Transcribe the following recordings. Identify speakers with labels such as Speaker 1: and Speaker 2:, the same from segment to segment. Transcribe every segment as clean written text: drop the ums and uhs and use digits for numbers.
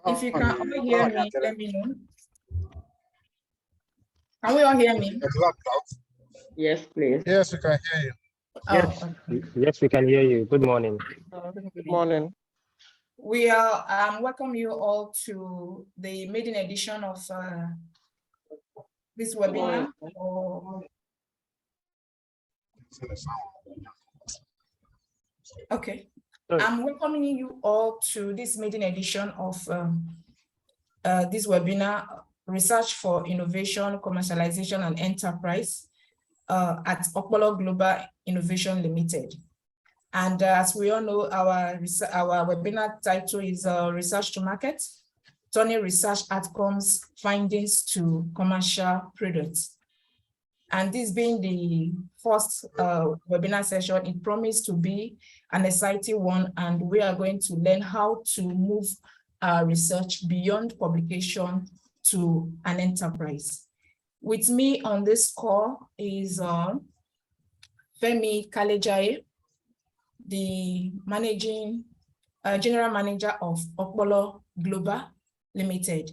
Speaker 1: If you can all hear me, let me know. Can we all hear me?
Speaker 2: Yes, please.
Speaker 3: Yes, we can hear you.
Speaker 4: Yes, yes, we can hear you. Good morning.
Speaker 2: Good morning.
Speaker 1: We are welcome you all to the maiden edition of this webinar. Okay, I'm welcoming you all to this maiden edition of this webinar, Research for Innovation, Commercialization and Enterprise at Okpolo Global Innovation Limited. And as we all know, our webinar title is Research to Market, Turning Research Outcomes Findings to Commercial Products. And this being the first webinar session, it promised to be an exciting one, and we are going to learn how to move our research beyond publication to an enterprise. With me on this call is Femi Kalejaye, the general manager of Okpolo Global Limited.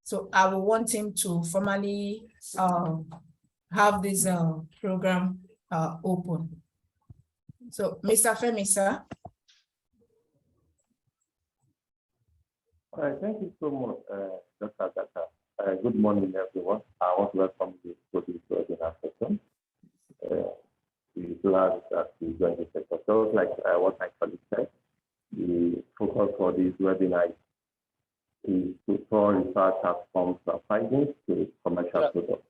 Speaker 1: So I will want him to formally have this program open. So Mr. Femi, sir.
Speaker 5: All right, thank you so much, Dr. Agata. Good morning, everyone. I want to welcome you to this webinar session. We're glad that you joined the session. So, like what my colleague said, the focus for this webinar is to turn research outcomes and findings to commercial products.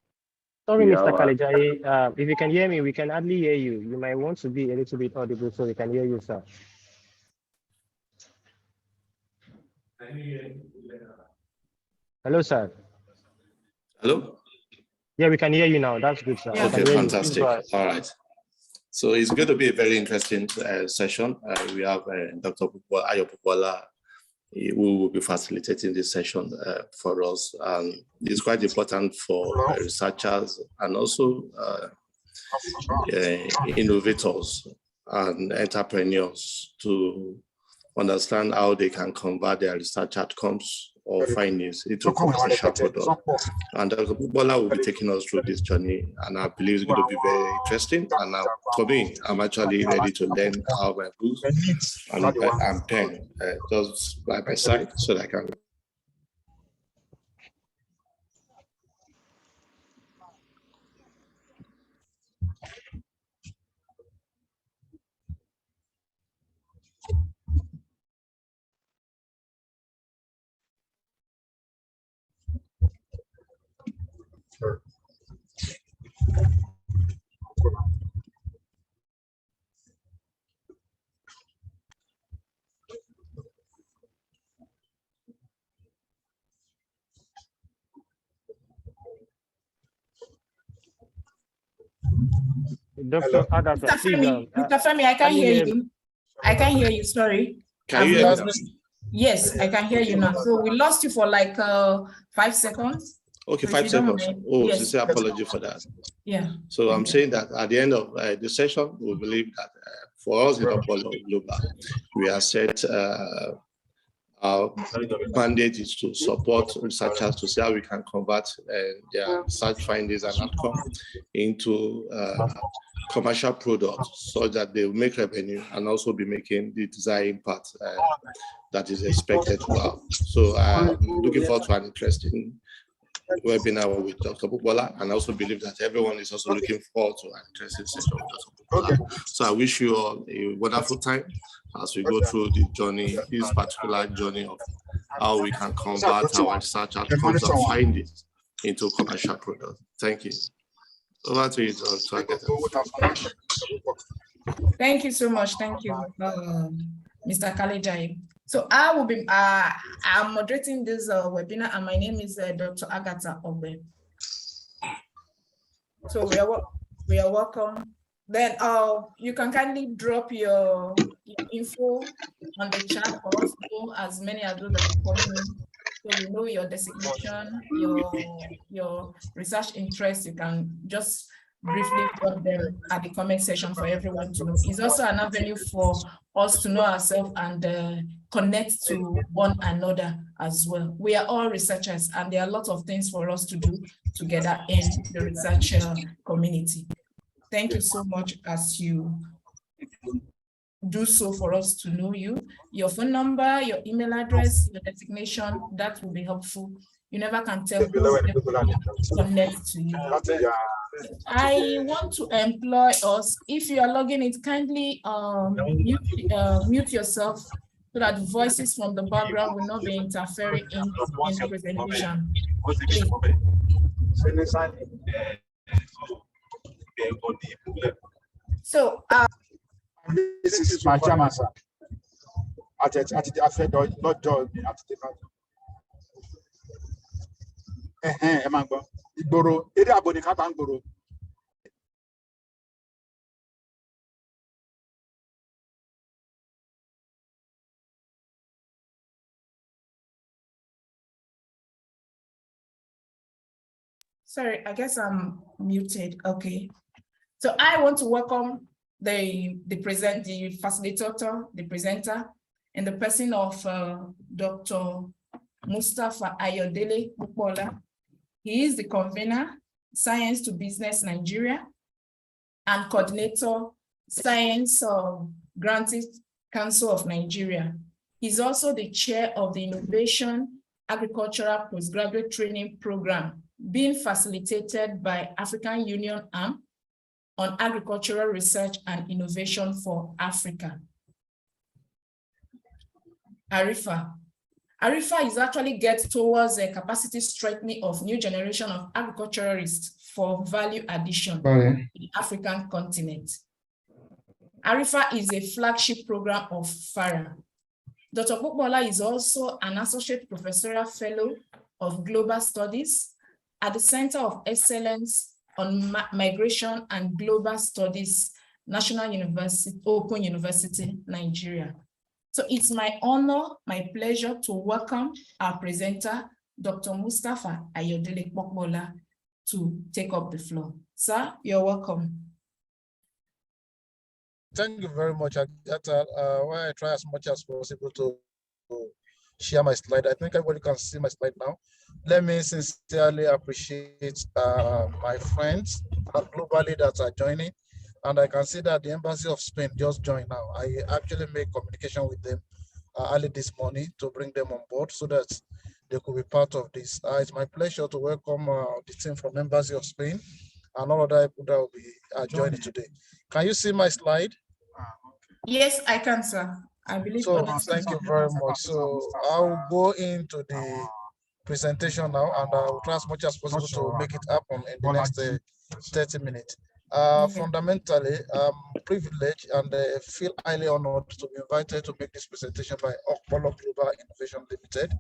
Speaker 4: Sorry, Mr. Kalejaye, if you can hear me, we can hardly hear you. You might want to be a little bit audible so we can hear you, sir. Hello, sir.
Speaker 6: Hello?
Speaker 4: Yeah, we can hear you now. That's good, sir.
Speaker 1: Yeah.
Speaker 6: Okay, fantastic. All right. So it's going to be a very interesting session. We have Dr. Ayo Pupola, who will be facilitating this session for us. It's quite important for researchers and also innovators and entrepreneurs to understand how they can convert their research outcomes or findings into commercial products. And Dr. Pupola will be taking us through this journey, and I believe it's going to be very interesting. And for me, I'm actually ready to learn how my books and pen just by my side so that I can.
Speaker 3: Sure.
Speaker 4: Dr. Agata,
Speaker 1: Mr.
Speaker 4: please.
Speaker 1: Mr. Femi, I can hear you. I can hear you, sorry.
Speaker 6: Can you hear me now?
Speaker 1: Yes, I can hear you now. So we lost you for like 5 seconds.
Speaker 6: Okay,
Speaker 1: So
Speaker 6: 5 seconds. Oh,
Speaker 1: yes.
Speaker 6: sincere apology for that.
Speaker 1: Yeah.
Speaker 6: So I'm saying that at the end of the session, we believe that for us in Okpolo Global, we are set. Our mandate is to support researchers to see how we can convert their research findings and outcomes into commercial products so that they will make revenue and also be making the desired impact that is expected to have. So I'm looking forward to an interesting webinar with Dr. Pupola, and I also believe that everyone is also looking forward to an interesting session with Dr. Pupola. So I wish you all a wonderful time as we go through the journey, this particular journey of how we can convert our research outcomes and findings into commercial products. Thank you. Over to you, Dr. Agata.
Speaker 1: Thank you so much. Thank you, Mr. Kalejaye. So I will be, I'm moderating this webinar, and my name is Dr. Agata Ogbe. So we are welcome. Then you can kindly drop your info on the chat for us to know as many as those that are coming. So we know your designation, your research interests. You can just briefly drop them at the comment section for everyone to know. It's also an avenue for us to know ourselves and connect to one another as well. We are all researchers, and there are a lot of things for us to do together in the research community. Thank you so much as you do so for us to know you. Your phone number, your email address, your designation, that will be helpful. You never can tell who connect to you. I want to employ us. If you are logging it, kindly mute yourself so that voices from the background will not be interfering in the presentation. Please. So,
Speaker 7: this is my chairman, sir. I said, not join me at the
Speaker 1: sorry, I guess I'm muted. Okay. So I want to welcome the facilitator, the presenter, in the person of Dr. Mustafa Ayodele Bukola. He is the convener, Science to Business Nigeria, and coordinator, Science Granting Council of Nigeria. He's also the chair of the Innovation Agricultural Postgraduate Training Program, being facilitated by African Union Arm on agricultural research and innovation for Africa. Arifa. Arifa is actually get towards a capacity strengthening of new generation of agriculturalists for value addition in the African continent. Arifa is a flagship program of FARA. Dr. Bukola is also an associate professorial fellow of global studies at the Center of Excellence on Migration and Global Studies, National University, Open University, Nigeria. So it's my honor, my pleasure to welcome our presenter, Dr. Mustafa Ayodele Bukola, to take up the floor. Sir, you're welcome.
Speaker 3: Thank you very much, Agatha. Why I try as much as possible to share my slide. I think everybody can see my slide now. Let me sincerely appreciate my friends globally that are joining. And I can see that the Embassy of Spain just joined now. I actually made communication with them early this morning to bring them on board so that they could be part of this. It's my pleasure to welcome the team from Embassy of Spain and all other people that will be joining today. Can you see my slide?
Speaker 1: Yes, I can, sir. I believe
Speaker 3: so. Thank you very much. So I'll go into the presentation now, and I'll try as much as possible to make it happen in the next 30 minutes. Fundamentally, I'm privileged and feel highly honored to be invited to make this presentation by Okpolo Global Innovation Limited,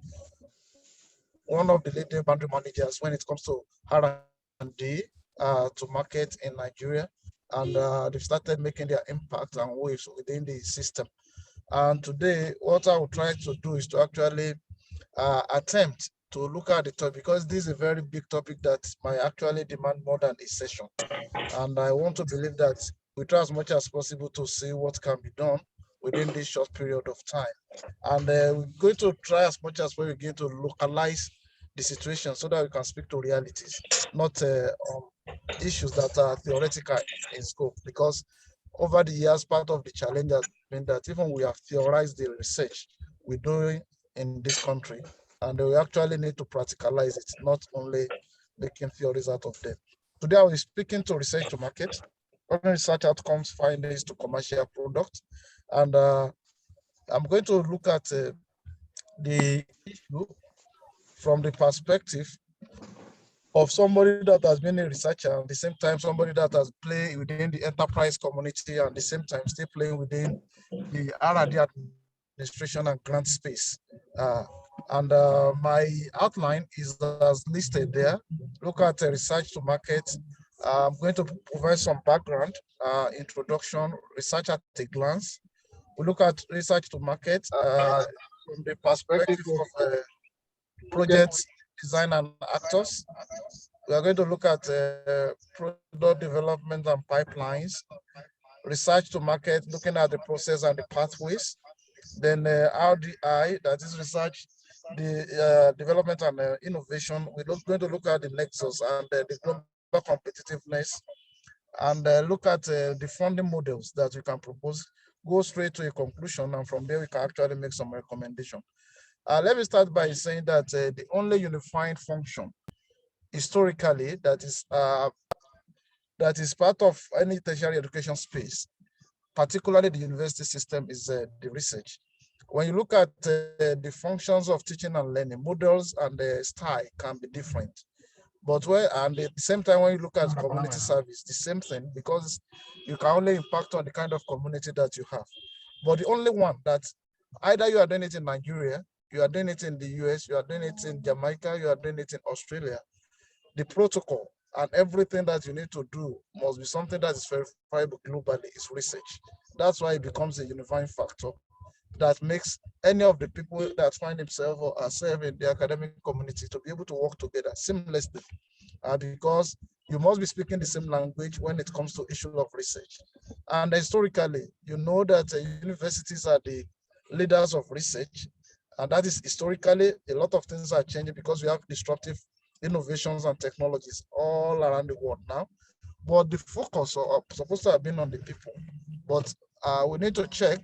Speaker 3: one of the leading boundary managers when it comes to R&D to market in Nigeria. And they've started making their impact and waves within the system. And today, what I will try to do is to actually attempt to look at the topic, because this is a very big topic that might actually demand more than a session. And I want to believe that we try as much as possible to see what can be done within this short period of time. And we're going to try as much as we're going to localize the situation so that we can speak to realities, not issues that are theoretical in scope, because over the years, part of the challenge has been that even we have theorized the research we're doing in this country, and we actually need to practicalize it, not only making theories out of them. Today, I will be speaking to research to market, research outcomes, findings to commercial products, and I'm going to look at the issue from the perspective of somebody that has been a researcher, at the same time somebody that has played within the enterprise community, and at the same time still playing within the R&D administration and grant space. My outline is as listed there. Look at research to market. I'm going to provide some background, introduction, research at a glance. We look at research to market from the perspective of projects, design and actors. We are going to look at product development and pipelines. research to market, looking at the process and the pathways. Then RDI, that is research, the development and innovation. We're going to look at the nexus and the global competitiveness, and look at the funding models that we can propose, go straight to a conclusion, and from there we can actually make some recommendation. Let me start by saying that the only unifying function historically that is part of any tertiary education space, particularly the university system, is the research. When you look at the functions of teaching and learning, models and the style can be different. But at the same time, when you look at community service, the same thing, because you can only impact on the kind of community that you have. But the only one that either you are doing it in Nigeria, you are doing it in the US, you are doing it in Jamaica, you are doing it in Australia, the protocol and everything that you need to do must be something that is verifiable globally, is research. That's why it becomes a unifying factor that makes any of the people that find themselves or are serving the academic community to be able to work together seamlessly, because you must be speaking the same language when it comes to issue of research. And historically, you know that universities are the leaders of research, and that is historically a lot of things are changing because we have disruptive innovations and technologies all around the world now. But the focus are supposed to have been on the people. But we need to check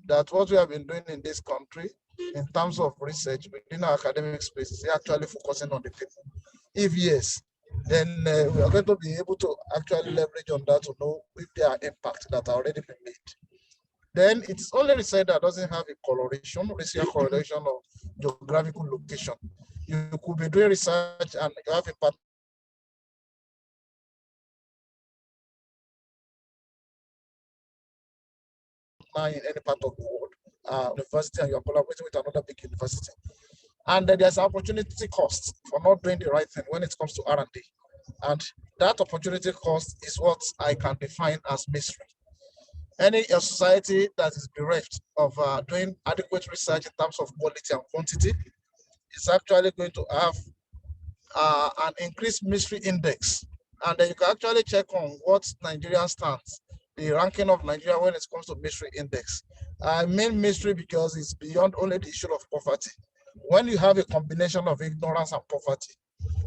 Speaker 3: that what we have been doing in this country in terms of research within our academic space is actually focusing on the people. If yes, then we are going to be able to actually leverage on that to know if there are impacts that are already been made. Then it's only research that doesn't have a correlation, racial correlation or geographical location. You could be doing research and you have a partner in any part of the world, university, and you're collaborating with another big university. And there's opportunity cost for not doing the right thing when it comes to R&D. And that opportunity cost is what I can define as mystery. Any society that is bereft of doing adequate research in terms of quality and quantity is actually going to have an increased mystery index. And then you can actually check on what Nigeria stands, the ranking of Nigeria when it comes to mystery index. I mean mystery because it's beyond only the issue of poverty. When you have a combination of ignorance and poverty,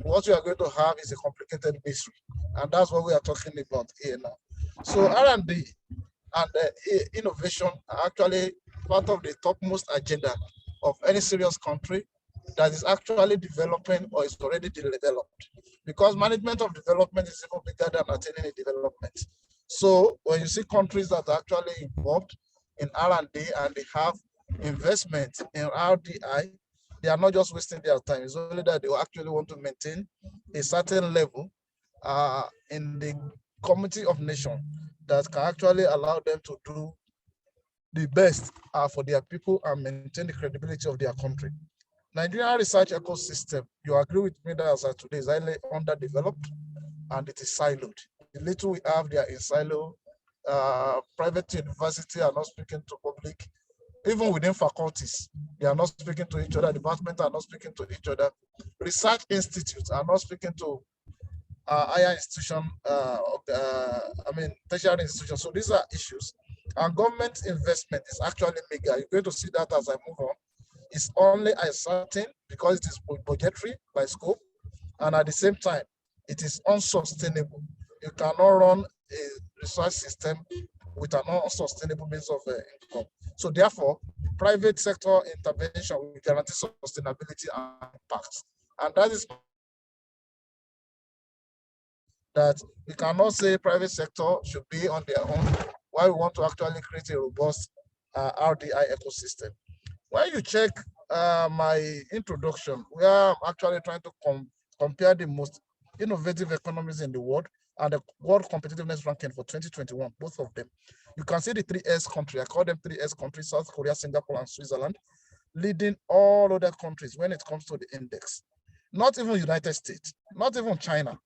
Speaker 3: what you are going to have is a complicated mystery. And that's what we are talking about here now. So R&D and innovation are actually part of the topmost agenda of any serious country that is actually developing or is already developed, because management of development is even bigger than attaining a development. So when you see countries that are actually involved in R&D and they have investment in RDI, they are not just wasting their time. It's only that they actually want to maintain a certain level in the community of nations that can actually allow them to do the best for their people and maintain the credibility of their country. Nigerian research ecosystem, you agree with me that as of today is highly underdeveloped and it is siloed. The little we have, they are in silo. Private university are not speaking to public. Even within faculties, they are not speaking to each other. Departments are not speaking to each other. Research institutes are not speaking to higher institution, tertiary institutions. So these are issues. And government investment is actually bigger. You're going to see that as I move on. It's only uncertain because it is budgetary by scope, and at the same time, it is unsustainable. You cannot run a research system with an unsustainable means of income. So therefore, private sector intervention will guarantee sustainability and impact. And that is that we cannot say private sector should be on their own while we want to actually create a robust RDI ecosystem. When you check my introduction, we are actually trying to compare the most innovative economies in the world and the World Competitiveness Ranking for 2021, both of them. You can see the 3S country, I call them 3S countries, South Korea, Singapore, and Switzerland, leading all other countries when it comes to the index. Not even United States, not even China.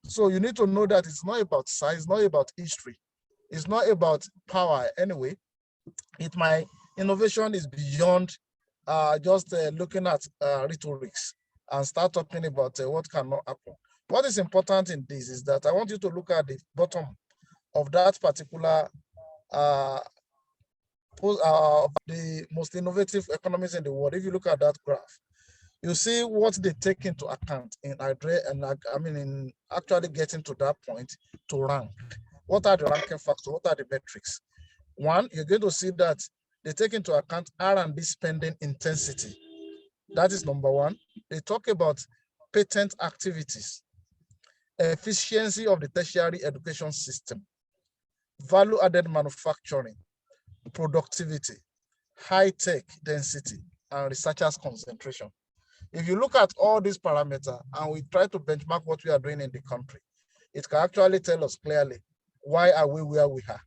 Speaker 3: So you need to know that it's not about size, it's not about history, it's not about power anyway. My innovation is beyond just looking at rhetorics and start talking about what cannot happen. What is important in this is that I want you to look at the bottom of that particular the most innovative economies in the world. If you look at that graph, you see what they take into account in in actually getting to that point to rank. What are the ranking factors? What are the metrics? One, you're going to see that they take into account R&D spending intensity. That is number one. They talk about patent activities, efficiency of the tertiary education system, value-added manufacturing, productivity, high-tech density, and researchers' concentration. If you look at all these parameters and we try to benchmark what we are doing in the country, it can actually tell us clearly why are we where we are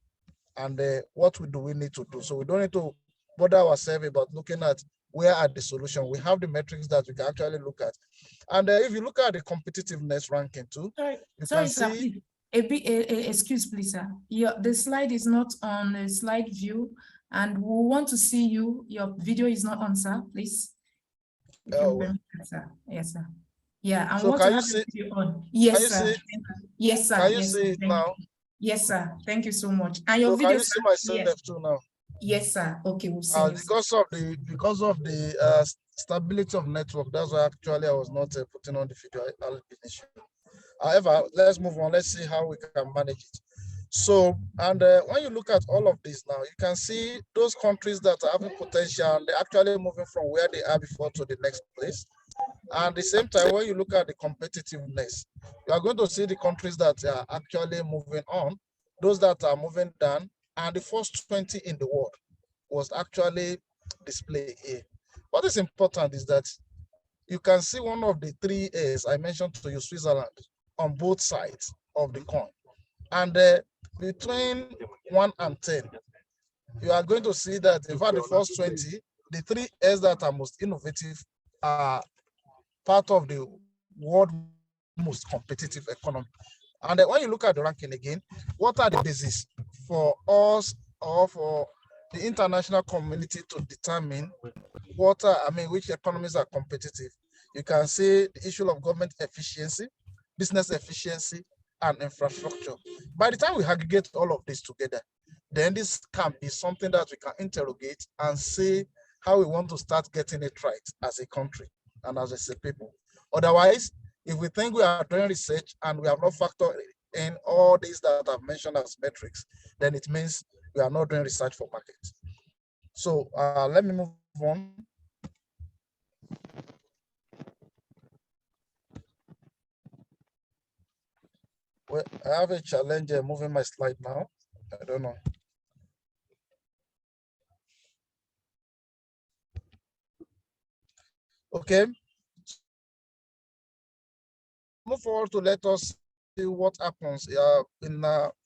Speaker 3: and what do we need to do. So we don't need to bother ourselves about looking at where are the solution. We have the metrics that we can actually look at. And if you look at the competitiveness ranking too,
Speaker 1: sorry, sir, please. Excuse, please, sir. The slide is not on the slide view, and we want to see you. Your video is not on, sir, please. Sir. Yes, sir. Yeah, and
Speaker 3: so
Speaker 1: what
Speaker 3: can
Speaker 1: to
Speaker 3: you
Speaker 1: have
Speaker 3: see?
Speaker 1: the video on? Yes, sir. Yes, sir.
Speaker 3: Can you
Speaker 1: yes,
Speaker 3: see it now?
Speaker 1: Yes, sir. Thank you so much. And your
Speaker 3: so
Speaker 1: video,
Speaker 3: can you see myself
Speaker 1: yes.
Speaker 3: too now?
Speaker 1: Yes, sir. Okay, we'll see.
Speaker 3: Because of the stability of network, that's why actually I was not putting on the video initially. However, let's move on. Let's see how we can manage it. So, and when you look at all of this now, you can see those countries that are having potential, they're actually moving from where they are before to the next place. And at the same time, when you look at the competitiveness, you are going to see the countries that are actually moving on, those that are moving down, and the first 20 in the world was actually displayed here. What is important is that you can see one of the 3 A's I mentioned to you, Switzerland, on both sides of the coin. And between 1 and 10, you are going to see that in fact the first 20, the 3 A's that are most innovative are part of the world most competitive economy. And when you look at the ranking again, what are the bases for us or for the international community to determine which economies are competitive? You can see the issue of government efficiency, business efficiency, and infrastructure. By the time we aggregate all of this together, then this can be something that we can interrogate and see how we want to start getting it right as a country and as a people. Otherwise, if we think we are doing research and we have not factored in all these that I've mentioned as metrics, then it means we are not doing research for markets. So let me move on. Well, I have a challenge moving my slide now. I don't know. Okay. Move forward to let us see what happens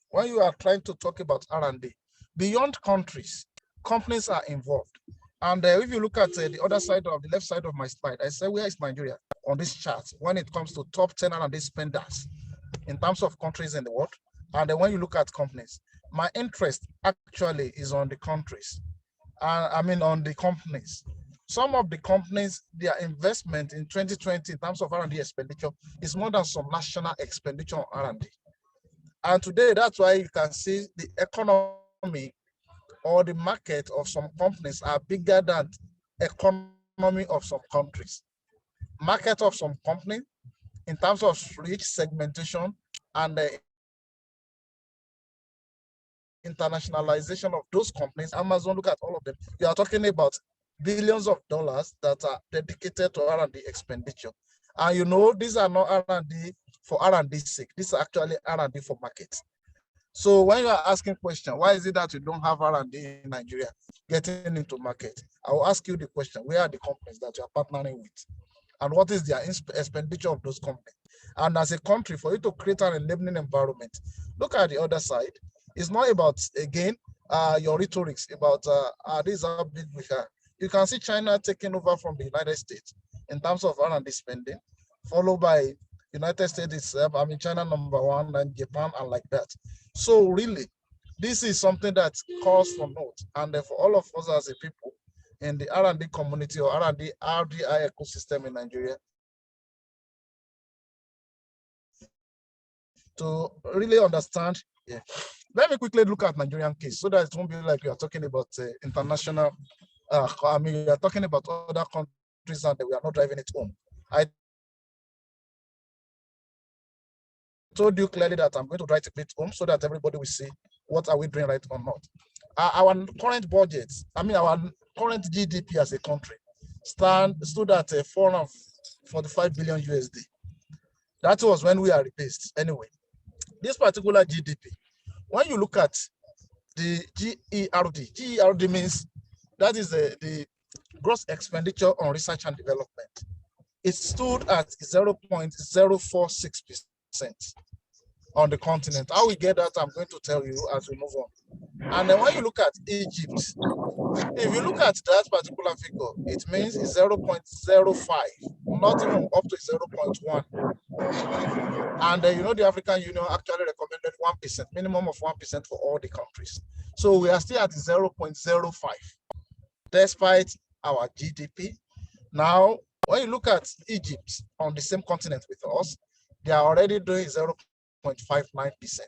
Speaker 3: when you are trying to talk about R&D. Beyond countries, companies are involved. And if you look at the other side of the left side of my slide, I say, where is Nigeria on this chart when it comes to top 10 R&D spenders in terms of countries in the world? And then when you look at companies, my interest actually is on the countries. On the companies. Some of the companies, their investment in 2020 in terms of R&D expenditure is more than some national expenditure on R&D. And today, that's why you can see the economy or the market of some companies are bigger than economy of some countries. Market of some companies in terms of reach, segmentation, and the internationalization of those companies. Amazon, look at all of them. You are talking about billions of dollars that are dedicated to R&D expenditure. And you know, these are not R&D for R&D's sake. These are actually R&D for markets. So when you are asking question, why is it that you don't have R&D in Nigeria getting into market? I will ask you the question, where are the companies that you are partnering with? And what is their expenditure of those companies? And as a country, for you to create an enabling environment, look at the other side. It's not about, again, your rhetorics about this how big we are. You can see China taking over from the United States in terms of R&D spending, followed by United States itself, China #1, and Japan, and like that. So really, this is something that calls for note. And for all of us as a people in the R&D community or R&D RDI ecosystem in Nigeria, to really understand let me quickly look at Nigerian case so that it won't be like you are talking about international. I mean, you are talking about other countries and we are not driving it home. I told you clearly that I'm going to drive it home so that everybody will see what are we doing right or not. Our current budget, I mean, our current GDP as a country stood at 445 billion USD. That was when we are rebased. Anyway, this particular GDP, when you look at the GERD means that is the gross expenditure on research and development. It stood at 0.046% on the continent. How we get that, I'm going to tell you as we move on. And then when you look at Egypt, if you look at that particular figure, it means it's 0.05, not even up to 0.1. And you know, the African Union actually recommended 1%, minimum of 1% for all the countries. So we are still at 0.05, despite our GDP. Now, when you look at Egypt on the same continent with us, they are already doing 0.59%,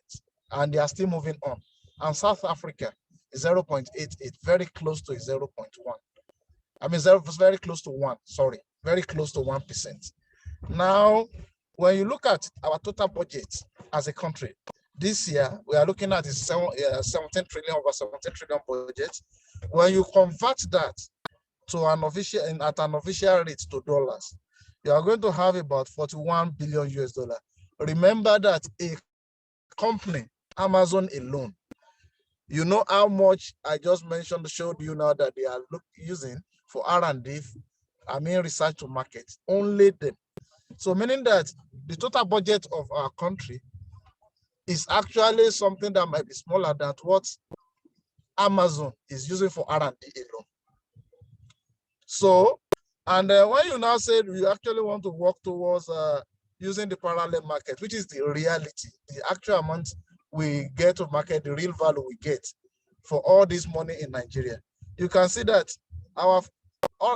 Speaker 3: and they are still moving on. And South Africa is 0.88, very close to 0.1. I mean, very close to 1, sorry, very close to 1%. Now, when you look at our total budget as a country, this year, we are looking at 17 trillion over 17 trillion budget. When you convert that to an official, at an official rate to dollars, you are going to have about 41 billion US dollar. Remember that a company, Amazon alone, you know how much I just mentioned, showed you now that they are using for R&D, I mean research to market, only them. So meaning that the total budget of our country is actually something that might be smaller than what Amazon is using for R&D alone. So, and when you now said we actually want to work towards using the parallel market, which is the reality, the actual amount we get to market, the real value we get for all this money in Nigeria, you can see that our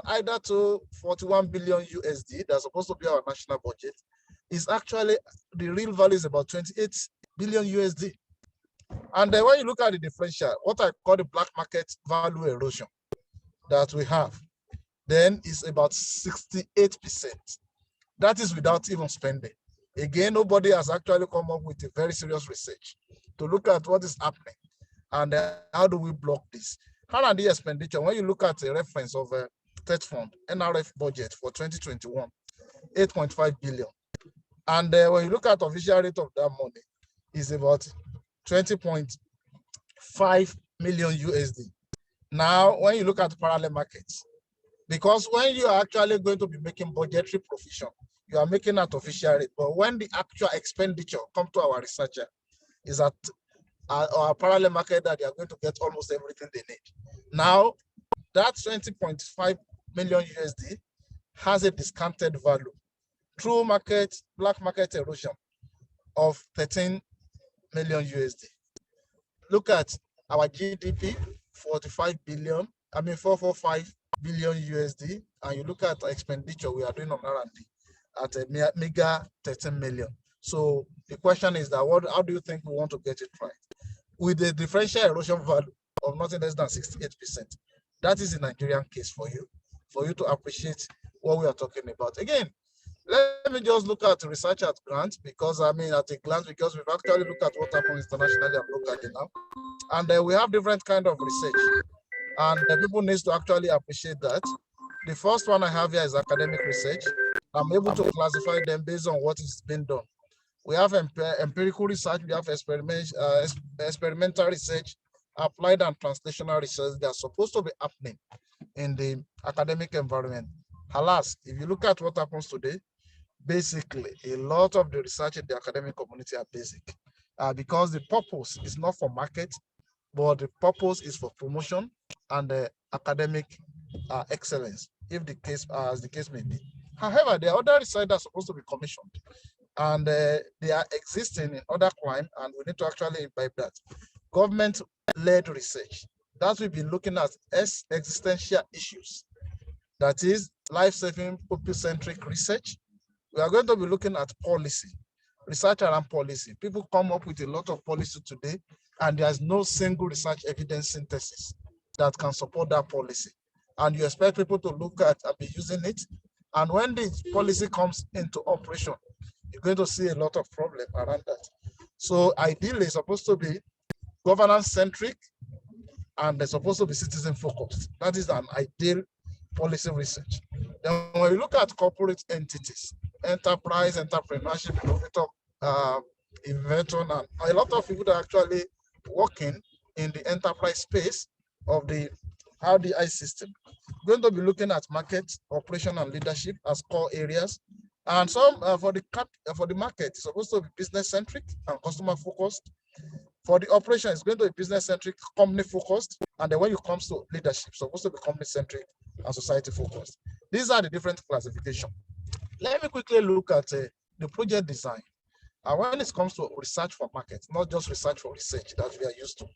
Speaker 3: either to 41 billion USD, that's supposed to be our national budget, is actually, the real value is about 28 billion USD. And then when you look at the differential, what I call the black market value erosion that we have, then it's about 68%. That is without even spending. Again, nobody has actually come up with a very serious research to look at what is happening and how do we block this. R&D expenditure, when you look at a reference of a TED fund, NRF budget for 2021, 8.5 billion. And when you look at official rate of that money, is about 20.5 million USD. Now, when you look at parallel markets, because when you are actually going to be making budgetary provision, you are making that official rate. But when the actual expenditure comes to our researcher, is at our parallel market that they are going to get almost everything they need. Now, that 20.5 million USD has a discounted value through market, black market erosion of 13 million USD. Look at our GDP, 45 billion, I mean 445 billion USD, and you look at expenditure we are doing on R&D at a mega 13 million. So the question is that how do you think we want to get it right? With the differential erosion value of nothing less than 68%. That is the Nigerian case for you to appreciate what we are talking about. Again, let me just look at research at grant, because I mean at a glance, because we've actually looked at what happens internationally and locally now. And we have different kind of research. And people need to actually appreciate that. The first one I have here is academic research. I'm able to classify them based on what is being done. We have empirical research, we have experimental research, applied and translational research that are supposed to be happening in the academic environment. Alas, if you look at what happens today, basically a lot of the research in the academic community are basic because the purpose is not for market, but the purpose is for promotion and academic excellence, if the case as the case may be. However, there are other research that are supposed to be commissioned, and they are existing in other climes, and we need to actually imbibe that. Government-led research, that we've been looking at existential issues, that is life-saving, people-centric research. We are going to be looking at policy, research around policy. People come up with a lot of policy today, and there's no single research evidence synthesis that can support that policy. And you expect people to look at and be using it. And when the policy comes into operation, you're going to see a lot of problem around that. So ideally, it's supposed to be governance-centric, and they're supposed to be citizen-focused. That is an ideal policy research. Then when you look at corporate entities, enterprise, entrepreneurship, inventor, and a lot of people that are actually working in the enterprise space of the RDI system, going to be looking at market, operation, and leadership as core areas. And some for the market, it's supposed to be business-centric and customer-focused. For the operation, it's going to be business-centric, company-focused. And then when it comes to leadership, it's supposed to be company-centric and society-focused. These are the different classifications. Let me quickly look at the project design. When it comes to research for market, not just research for research that we are used to.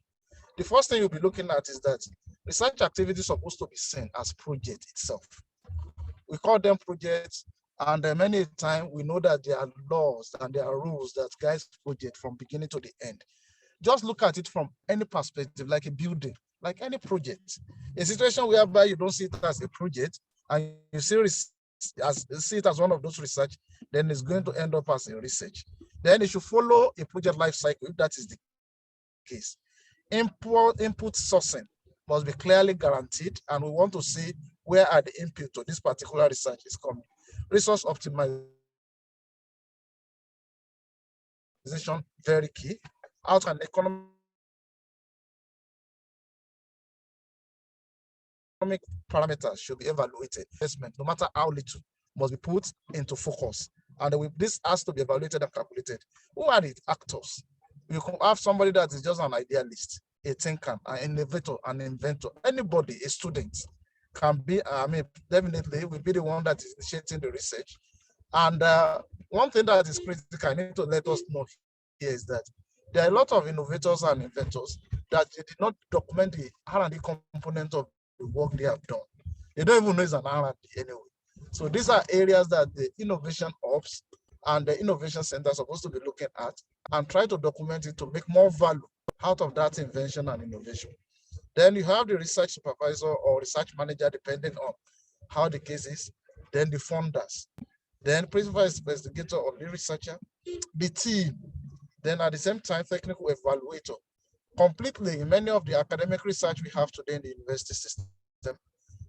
Speaker 3: The first thing you'll be looking at is that research activity is supposed to be seen as project itself. We call them projects, and many times we know that there are laws and there are rules that guide project from beginning to the end. Just look at it from any perspective, like a building, like any project. A situation whereby you don't see it as a project and you see it as one of those research, then it's going to end up as a research. Then it should follow a project life cycle if that is the case. Input sourcing must be clearly guaranteed, and we want to see where are the input to this particular research is coming. Resource optimization, very key. Out and economic parameters should be evaluated. Investment, no matter how little, must be put into focus. And this has to be evaluated and calculated. Who are the actors? You can have somebody that is just an idealist, a thinker, an innovator, an inventor. Anybody, a student, can be, definitely will be the one that is initiating the research. And one thing that is critical, I need to let us know here is that there are a lot of innovators and inventors that they did not document the R&D component of the work they have done. They don't even know it's an R&D anyway. So these are areas that the innovation ops and the innovation center are supposed to be looking at and try to document it to make more value out of that invention and innovation. Then you have the research supervisor or research manager, depending on how the case is. Then the funders, then principal investigator or the researcher, the team, then at the same time, technical evaluator. Completely, in many of the academic research we have today in the university system,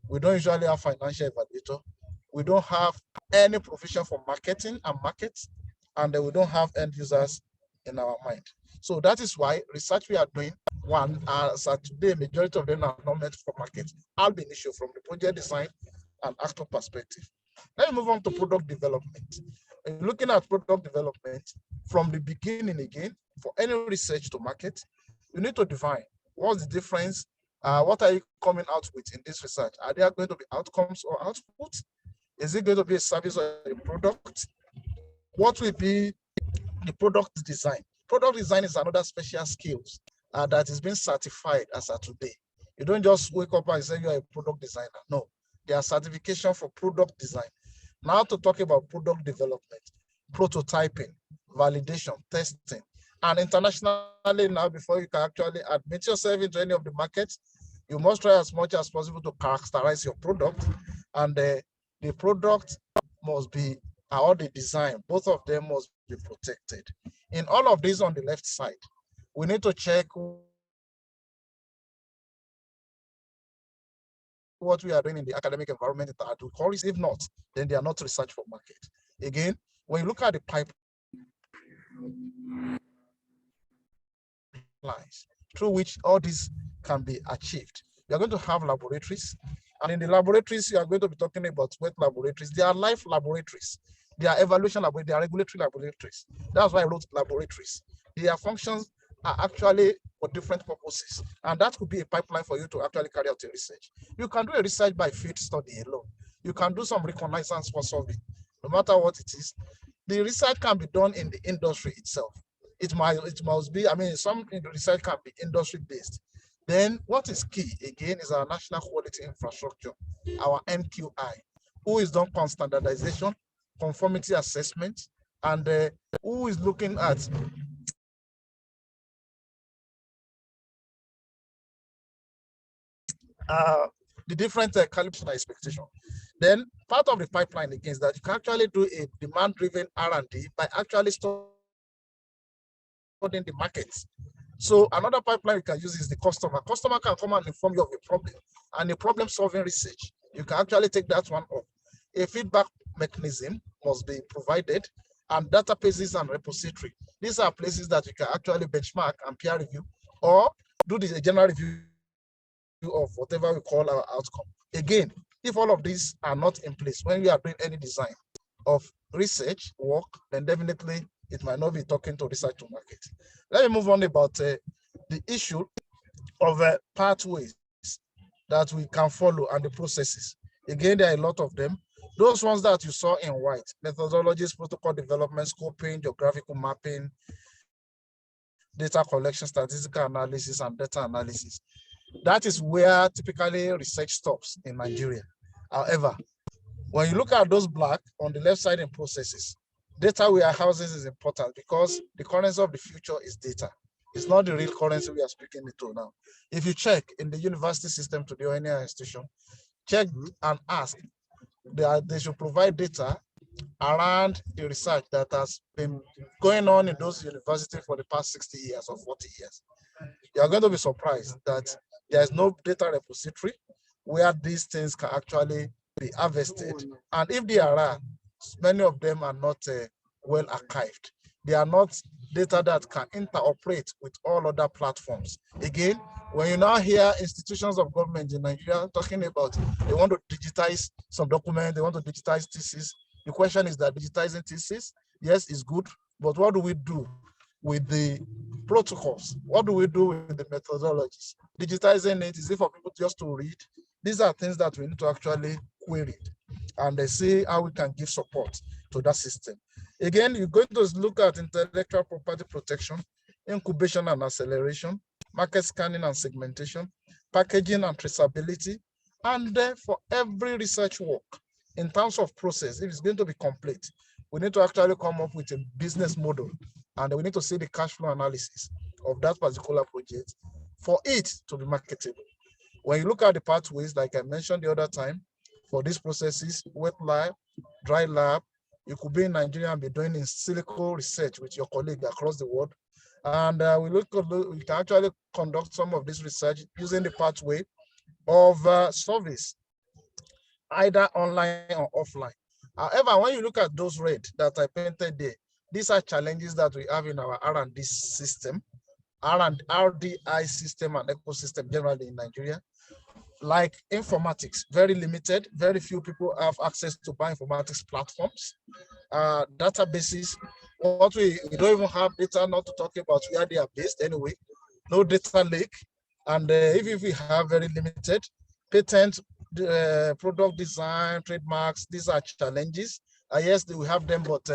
Speaker 3: we don't usually have financial evaluator. We don't have any provision for marketing and markets, and then we don't have end users in our mind. So that is why research we are doing, one, as of today, majority of them are not meant for market, ab initio from the project design and actor perspective. Let me move on to product development. Looking at product development from the beginning again, for any research to market, you need to define what's the difference, what are you coming out with in this research? Are there going to be outcomes or outputs? Is it going to be a service or a product? What will be the product design? Product design is another special skills that is being certified as of today. You don't just wake up and say you're a product designer. No, there are certification for product design. Now to talk about product development, prototyping, validation, testing, and internationally now, before you can actually admit yourself into any of the markets, you must try as much as possible to characterize your product, and the product must be, or the design, both of them must be protected. In all of these on the left side, we need to check what we are doing in the academic environment that we call it. If not, then they are not research for market. Again, when you look at the pipelines through which all this can be achieved, you are going to have laboratories. And in the laboratories, you are going to be talking about wet laboratories. They are life laboratories. They are evaluation laboratories. They are regulatory laboratories. That's why I wrote laboratories. Their functions are actually for different purposes. And that could be a pipeline for you to actually carry out a research. You can do a research by field study alone. You can do some reconnaissance for solving, no matter what it is. The research can be done in the industry itself. It must be, some research can be industry-based. Then what is key, again, is our national quality infrastructure, our NQI, who is done on standardization, conformity assessment, and who is looking at the different calibration expectation. Then part of the pipeline again is that you can actually do a demand-driven R&D by actually studying the markets. So another pipeline you can use is the customer. Customer can come and inform you of a problem, and a problem-solving research. You can actually take that one up. A feedback mechanism must be provided, and databases and repository. These are places that you can actually benchmark and peer review, or do the general review of whatever we call our outcome. Again, if all of these are not in place when we are doing any design of research work, then definitely it might not be talking to research to market. Let me move on about the issue of pathways that we can follow and the processes. Again, there are a lot of them. Those ones that you saw in white, methodologies, protocol development, scoping, geographical mapping, data collection, statistical analysis, and data analysis. That is where typically research stops in Nigeria. However, when you look at those black on the left side in processes, data warehouses is important because the currency of the future is data. It's not the real currency we are speaking into now. If you check in the university system today or any institution, check and ask, they should provide data around the research that has been going on in those universities for the past 60 years or 40 years. You are going to be surprised that there is no data repository where these things can actually be harvested. And if they are, many of them are not well archived. They are not data that can interoperate with all other platforms. Again, when you now hear institutions of government in Nigeria talking about they want to digitize some document, they want to digitize thesis, the question is that digitizing thesis, yes, is good, but what do we do with the protocols? What do we do with the methodologies? Digitizing it, is it for people just to read? These are things that we need to actually query and see how we can give support to that system. Again, you're going to look at intellectual property protection, incubation and acceleration, market scanning and segmentation, packaging and traceability. And for every research work, in terms of process, if it's going to be complete, we need to actually come up with a business model, and we need to see the cash flow analysis of that particular project for it to be marketable. When you look at the pathways, like I mentioned the other time, for these processes, wet lab, dry lab, you could be in Nigeria and be doing in silico research with your colleague across the world. And we can actually conduct some of this research using the pathway of service, either online or offline. However, when you look at those red that I painted there, these are challenges that we have in our R&D system, RDI system and ecosystem generally in Nigeria. Like informatics, very limited, very few people have access to bioinformatics platforms, databases. What we don't even have data, not to talk about where they are based anyway, no data lake. And if we have very limited patent, product design, trademarks, these are challenges. Yes, we have them, but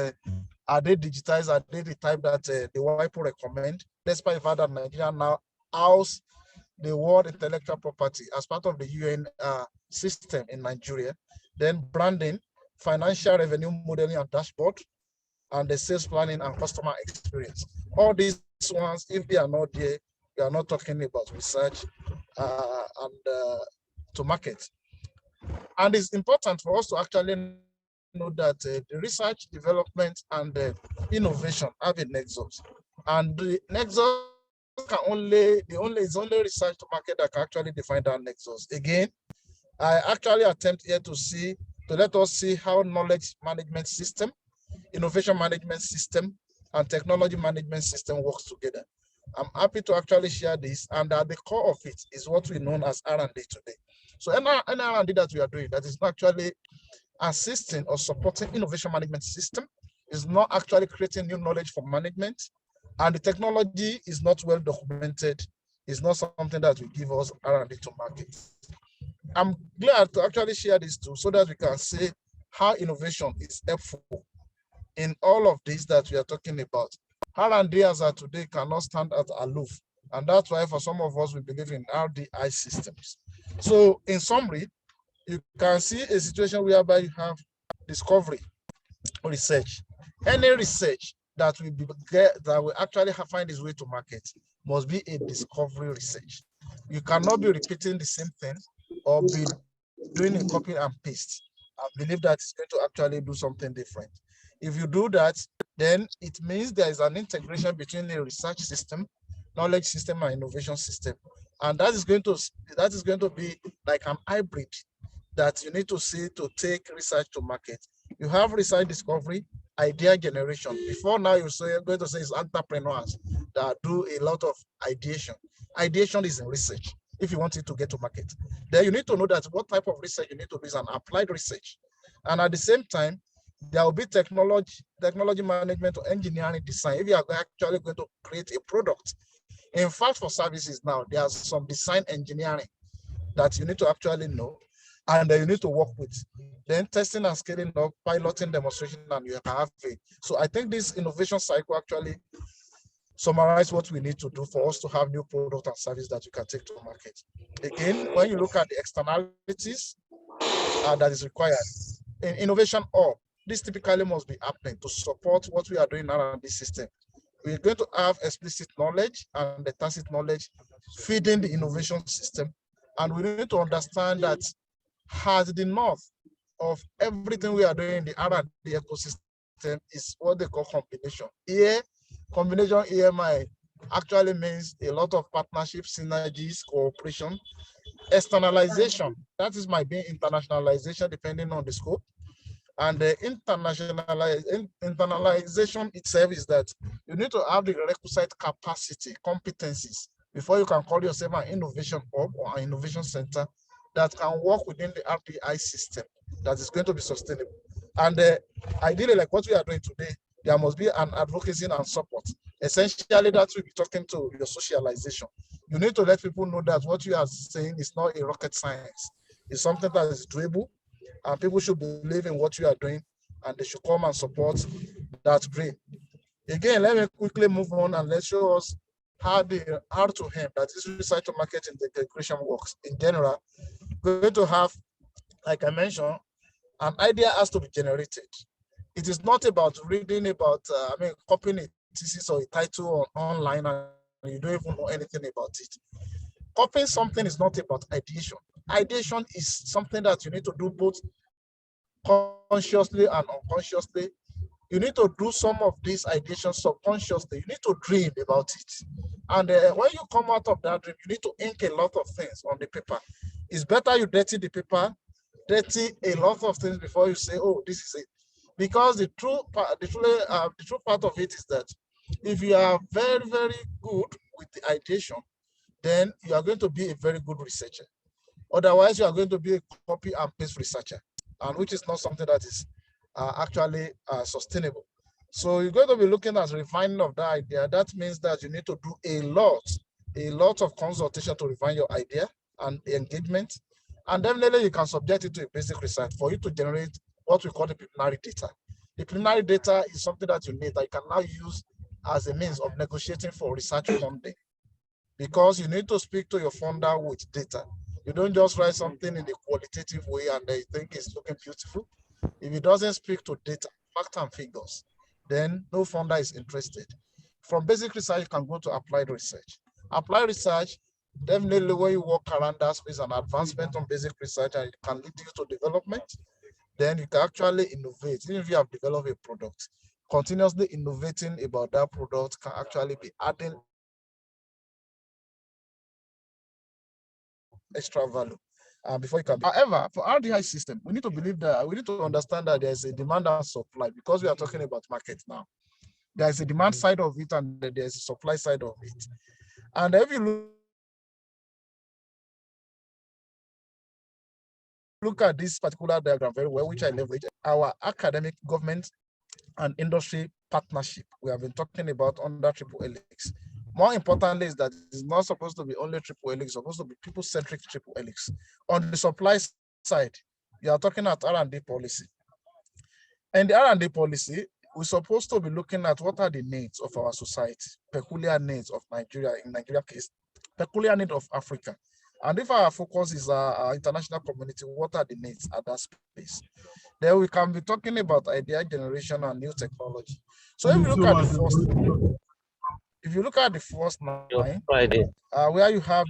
Speaker 3: are they digitized? Are they the type that the WIPO recommend? Despite the fact that Nigeria now house the World Intellectual Property as part of the UN system in Nigeria, then branding, financial revenue modeling and dashboard, and the sales planning and customer experience. All these ones, if they are not there, we are not talking about research and to market. And it's important for us to actually know that the research, development, and innovation have a nexus. And the nexus it's only research to market that can actually define that nexus. Again, I actually attempt here to let us see how knowledge management system, innovation management system, and technology management system works together. I'm happy to actually share this, and at the core of it is what we know as R&D today. So any R&D that we are doing that is not actually assisting or supporting innovation management system, is not actually creating new knowledge for management, and the technology is not well documented, is not something that will give us R&D to market. I'm glad to actually share this too, so that we can see how innovation is helpful in all of this that we are talking about. R&D as of today cannot stand at aloof, and that's why for some of us, we believe in RDI systems. So in summary, you can see a situation whereby you have discovery research. Any research that will actually find its way to market must be a discovery research. You cannot be repeating the same thing or be doing a copy and paste and believe that it's going to actually do something different. If you do that, then it means there is an integration between the research system, knowledge system, and innovation system. And that is going to be like an hybrid that you need to see to take research to market. You have research discovery, idea generation. Before now, you're going to say it's entrepreneurs that do a lot of ideation. Ideation is in research if you want it to get to market. Then you need to know that what type of research you need to do is an applied research. And at the same time, there will be technology management or engineering design if you are actually going to create a product. In fact, for services now, there's some design engineering that you need to actually know and you need to work with. Then testing and scaling up, piloting, demonstration, and you have it. So I think this innovation cycle actually summarize what we need to do for us to have new product and service that you can take to market. Again, when you look at the externalities that is required in innovation hub, this typically must be happening to support what we are doing now in this system. We're going to have explicit knowledge and the tacit knowledge feeding the innovation system. And we need to understand that as the north of everything we are doing in the R&D ecosystem is what they call combination. Here, combination EMI actually means a lot of partnerships, synergies, cooperation, externalization. That is might be internationalization depending on the scope. And the internalization itself is that you need to have the requisite capacity, competencies, before you can call yourself an innovation hub or an innovation center that can work within the RTI system that is going to be sustainable. And ideally, like what we are doing today, there must be an advocacy and support. Essentially, that will be talking to your socialization. You need to let people know that what you are saying is not a rocket science. It's something that is doable, and people should believe in what you are doing, and they should come and support that dream. Again, let me quickly move on and let's show us how to him that is research to market integration works. In general, we're going to have, like I mentioned, an idea has to be generated. It is not about reading about, copying a thesis or a title online and you don't even know anything about it. Copying something is not about ideation. Ideation is something that you need to do both consciously and unconsciously. You need to do some of these ideations subconsciously. You need to dream about it. And when you come out of that dream, you need to ink a lot of things on the paper. It's better you dirty the paper, dirty a lot of things before you say, oh, this is it. Because the true part of it is that if you are very, very good with the ideation, then you are going to be a very good researcher. Otherwise, you are going to be a copy and paste researcher, and which is not something that is actually sustainable. So you're going to be looking at refining of that idea. That means that you need to do a lot of consultation to refine your idea and engagement. And definitely you can subject it to a basic research for you to generate what we call the preliminary data. The preliminary data is something that you need that you can now use as a means of negotiating for research funding, because you need to speak to your funder with data. You don't just write something in a qualitative way and they think it's looking beautiful. If it doesn't speak to data, fact and figures, then no funder is interested. From basic research, you can go to applied research. Applied research, definitely when you work around that space, an advancement on basic research and it can lead you to development, then you can actually innovate. Even if you have developed a product, continuously innovating about that product can actually be adding extra value before you can. However, for RDI system, we need to believe that we need to understand that there's a demand and supply, because we are talking about market now. There's a demand side of it and there's a supply side of it. And if you look at this particular diagram very well, which I leverage, our academic, government, and industry partnership we have been talking about under triple helix. More importantly is that it's not supposed to be only triple helix, it's supposed to be people-centric triple helix. On the supply side, you are talking about R&D policy. And the R&D policy, we're supposed to be looking at what are the needs of our society, peculiar needs of Nigeria, in Nigeria case, peculiar need of Africa. And if our focus is our international community, what are the needs at that space? Then we can be talking about idea generation and new technology. So if you look at the first line, where you have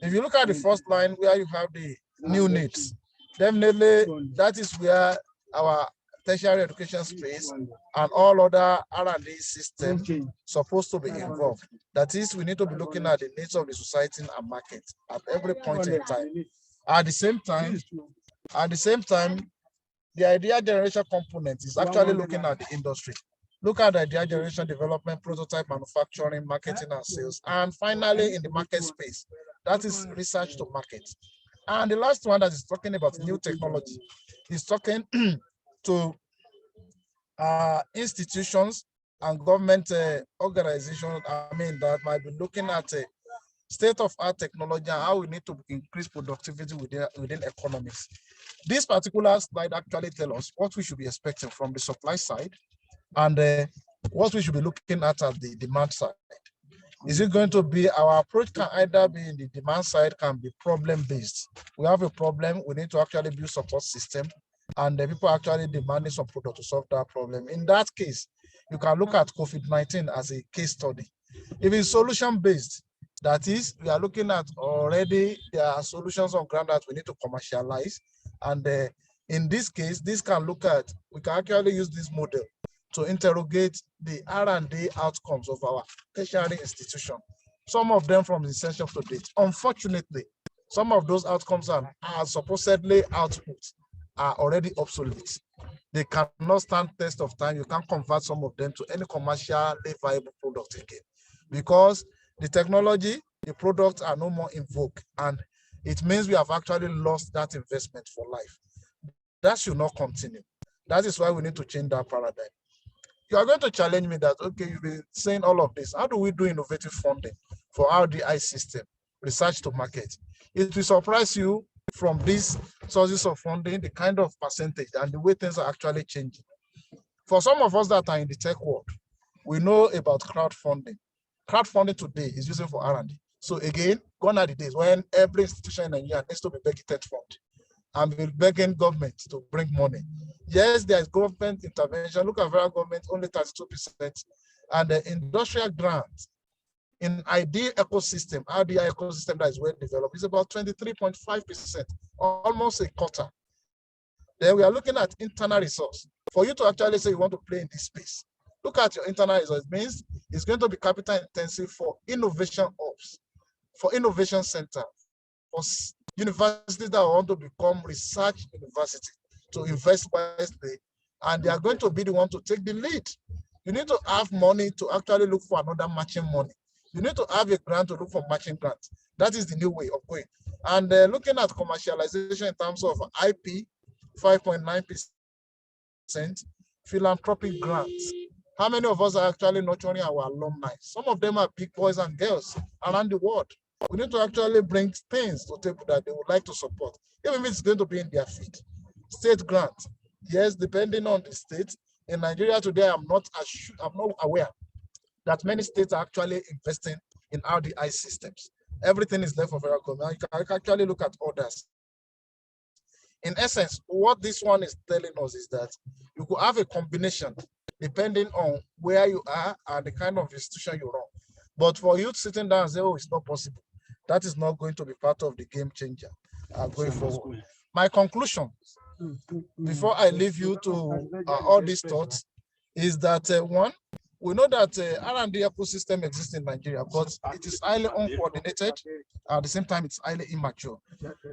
Speaker 3: If you look at the first line where you have the new needs, definitely that is where our tertiary education space and all other R&D systems supposed to be involved. That is, we need to be looking at the needs of the society and market at every point in time. At the same time, the idea generation component is actually looking at the industry. Look at the idea generation, development, prototype, manufacturing, marketing, and sales. And finally, in the market space, that is research to market. And the last one that is talking about new technology is talking to institutions and government organizations, that might be looking at state-of-art technology and how we need to increase productivity within economies. This particular slide actually tells us what we should be expecting from the supply side and what we should be looking at the demand side. Is it going to be, our approach can either be in the demand side, can be problem-based. We have a problem, we need to actually build support system, and the people actually demanding some product to solve that problem. In that case, you can look at COVID-19 as a case study. If it's solution-based, that is, we are looking at already there are solutions on ground that we need to commercialize. And in this case, we can actually use this model to interrogate the R&D outcomes of our tertiary institution. Some of them from inception to date. Unfortunately, some of those outcomes are supposedly outputs are already obsolete. They cannot stand test of time. You can't convert some of them to any commercially viable product again, because the technology, the products are no more in vogue, and it means we have actually lost that investment for life. That should not continue. That is why we need to change that paradigm. You are going to challenge me that, okay, you've been saying all of this. How do we do innovative funding for RDI system, research to market? It will surprise you from these sources of funding, the kind of percentage and the way things are actually changing. For some of us that are in the tech world, we know about crowdfunding. Crowdfunding today is used for R&D. So again, gone are the days when every institution in Nigeria needs to be begging tech fund and be begging government to bring money. Yes, there is government intervention. Look at federal government, only 32%. And the industrial grants in ideal ecosystem, RDI ecosystem that is well developed, is about 23.5%, almost a quarter. Then we are looking at internal resource. For you to actually say you want to play in this space, look at your internal resource. It means it's going to be capital intensive for innovation hubs, for innovation center, for universities that want to become research university, to invest wisely, and they are going to be the one to take the lead. You need to have money to actually look for another matching money. You need to have a grant to look for matching grants. That is the new way of going. And looking at commercialization in terms of IP, 5.9%, philanthropic grants. How many of us are actually nurturing our alumni? Some of them are big boys and girls around the world. We need to actually bring things to table that they would like to support, even if it's going to be in their feet. State grant, yes, depending on the state. In Nigeria today, I'm not aware that many states are actually investing in RDI systems. Everything is left for federal government. You can actually look at others. In essence, what this one is telling us is that you could have a combination depending on where you are and the kind of institution you run. But for you sitting down and say, oh, it's not possible, that is not going to be part of the game changer going forward. My conclusion, before I leave you to all these thoughts, is that one, we know that R&D ecosystem exists in Nigeria, but it is highly uncoordinated. At the same time, it's highly immature.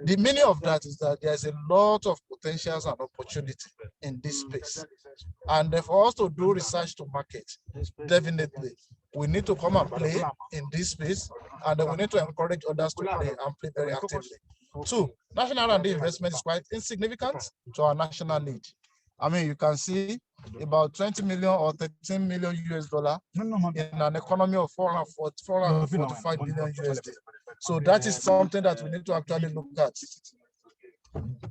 Speaker 3: The meaning of that is that there's a lot of potentials and opportunity in this space. And for us to do research to market, definitely, we need to come and play in this space, and we need to encourage others to play and play very actively. Two, national R&D investment is quite insignificant to our national need. I mean, you can see about 20 million or 13 million US dollar in an economy of 445 billion USD. So that is something that we need to actually look at.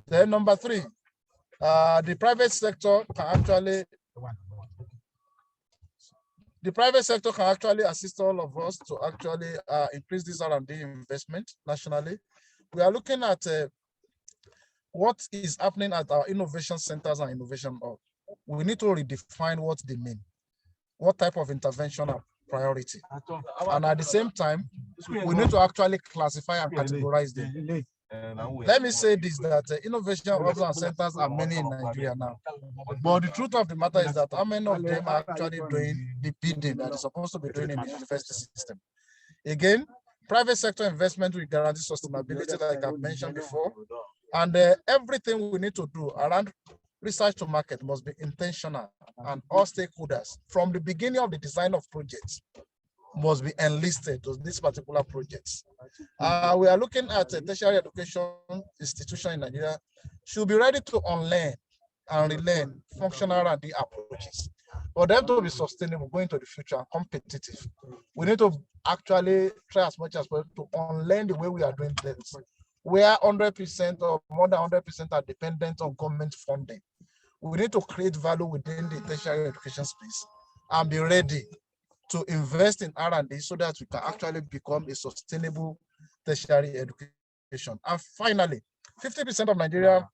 Speaker 3: Then number three, the private sector can actually assist all of us to actually increase this R&D investment nationally. We are looking at what is happening at our innovation centers and innovation hub. We need to redefine what they mean. What type of intervention and priority. And at the same time, we need to actually classify and categorize them. Let me say this, that innovation hubs and centers are many in Nigeria now. But the truth of the matter is that how many of them are actually doing the bidding that is supposed to be doing in the university system? Again, private sector investment will guarantee sustainability, like I've mentioned before. And everything we need to do around research to market must be intentional, and all stakeholders from the beginning of the design of projects must be enlisted to these particular projects. We are looking at a tertiary education institution in Nigeria should be ready to unlearn and relearn functional R&D approaches. For them to be sustainable going to the future and competitive, we need to actually try as much as possible to unlearn the way we are doing things, where 100% or more than 100% are dependent on government funding. We need to create value within the tertiary education space and be ready to invest in R&D so that we can actually become a sustainable tertiary education. And finally, 50% of Nigeria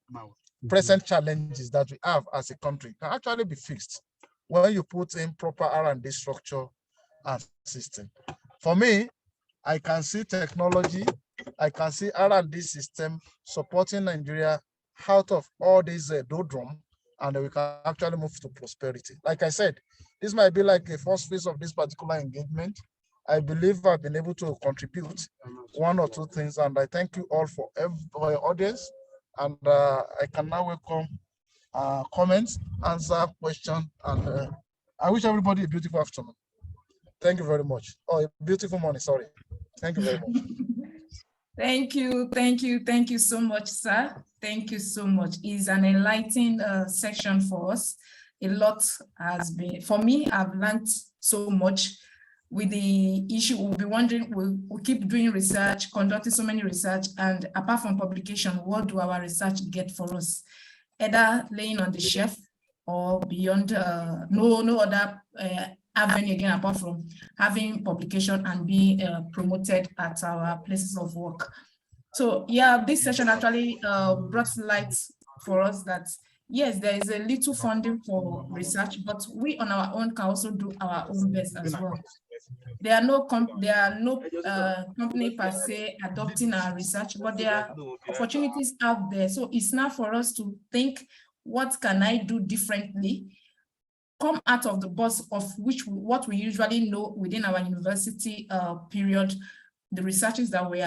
Speaker 3: present challenges that we have as a country can actually be fixed when you put in proper R&D structure and system. For me, I can see technology, I can see R&D system supporting Nigeria out of all these doldrum, and we can actually move to prosperity. Like I said, this might be like a first phase of this particular engagement. I believe I've been able to contribute one or two things, and I thank you all for your audience. And I can now welcome comments, answer, question, and I wish everybody a beautiful afternoon. Thank you very much. Oh, a beautiful morning, sorry. Thank you very much.
Speaker 1: Thank you so much, sir. Thank you so much. It's an enlightening section for us. A lot has been, for me, I've learned so much with the issue. We'll be wondering, we'll keep doing research, conducting so many research, and apart from publication, what do our research get for us? Either laying on the shelf or beyond, no other avenue again, apart from having publication and being promoted at our places of work. So yeah, this session actually brought light for us that yes, there is a little funding for research, but we on our own can also do our own best as well. There are no company per se adopting our research, but there are opportunities out there. So it's now for us to think, what can I do differently? Come out of the box of what we usually know within our university period, the research we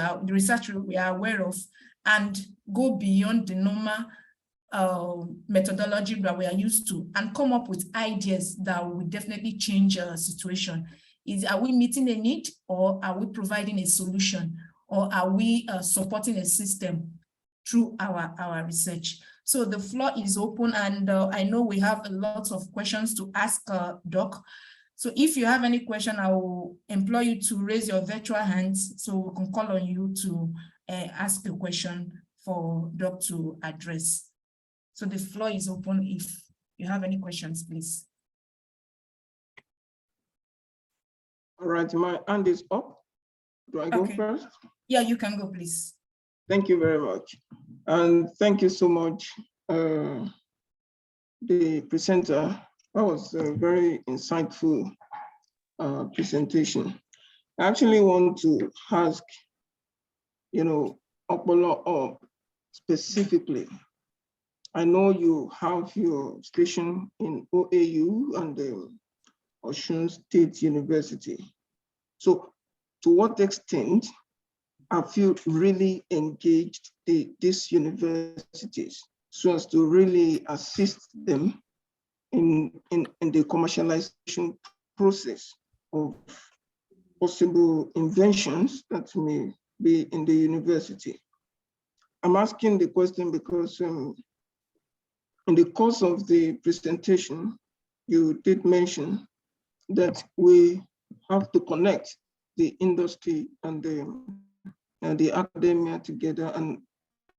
Speaker 1: are aware of, and go beyond the normal methodology that we are used to, and come up with ideas that will definitely change a situation. Are we meeting a need, or are we providing a solution, or are we supporting a system through our research? So the floor is open, and I know we have a lot of questions to ask Doc. So if you have any question, I will implore you to raise your virtual hands so we can call on you to ask a question for Doc to address. So the floor is open if you have any questions, please.
Speaker 2: All right, my hand is up. Do I go first?
Speaker 1: Yeah, you can go, please.
Speaker 2: Thank you very much. And thank you so much, the presenter. That was a very insightful presentation. I actually want to ask, Opolo specifically. I know you have your station in OAU and the Osun State University. So to what extent have you really engaged these universities so as to really assist them in the commercialization process of possible inventions that may be in the university? I'm asking the question because in the course of the presentation, you did mention that we have to connect the industry and the academia together. And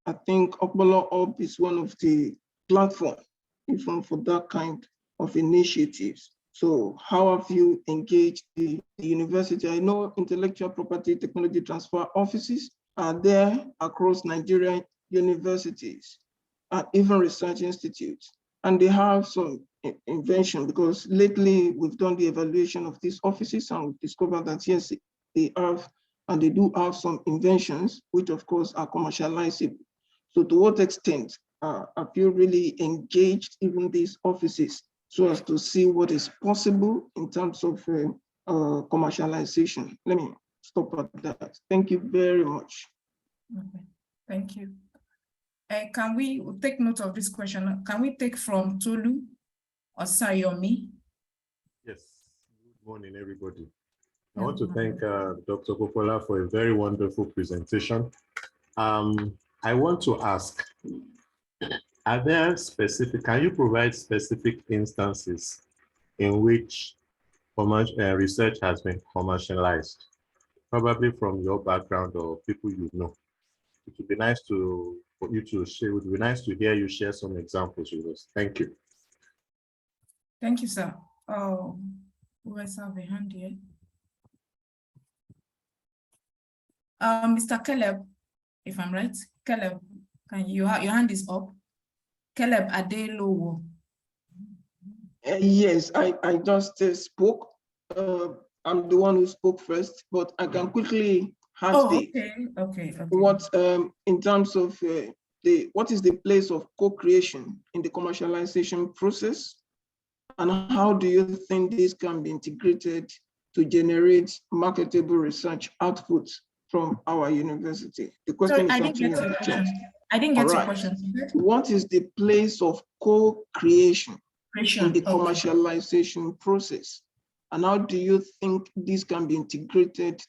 Speaker 2: I think Opolo Hub is one of the platforms even for that kind of initiatives. So how have you engaged the university? I know intellectual property technology transfer offices are there across Nigerian universities and even research institutes. And they have some invention, because lately we've done the evaluation of these offices and we've discovered that yes, they have, and they do have some inventions, which of course are commercializable. So to what extent have you really engaged even these offices so as to see what is possible in terms of commercialization? Let me stop at that. Thank you very much.
Speaker 1: Okay, thank you. Can we take note of this question? Can we take from Tolu or Sayomi?
Speaker 8: Yes, good morning, everybody. I want to thank Dr. Popola for a very wonderful presentation. I want to ask, are there specific, can you provide specific instances in which research has been commercialized, probably from your background or people you know? It would be nice for you to share, it would be nice to hear you share some examples with us. Thank you.
Speaker 1: Thank you, sir. Who else have a hand here? Mr. Caleb, if I'm right, Caleb, can you, your hand is up. Caleb Adelowo.
Speaker 2: Yes, I just spoke. I'm the one who spoke first, but I can quickly
Speaker 1: okay.
Speaker 2: What in terms of what is the place of co-creation in the commercialization process, and how do you think this can be integrated to generate marketable research outputs from our university? The question is actually in the chat.
Speaker 1: I didn't get your question.
Speaker 2: What is the place of co-creation in the commercialization process, and how do you think this can be integrated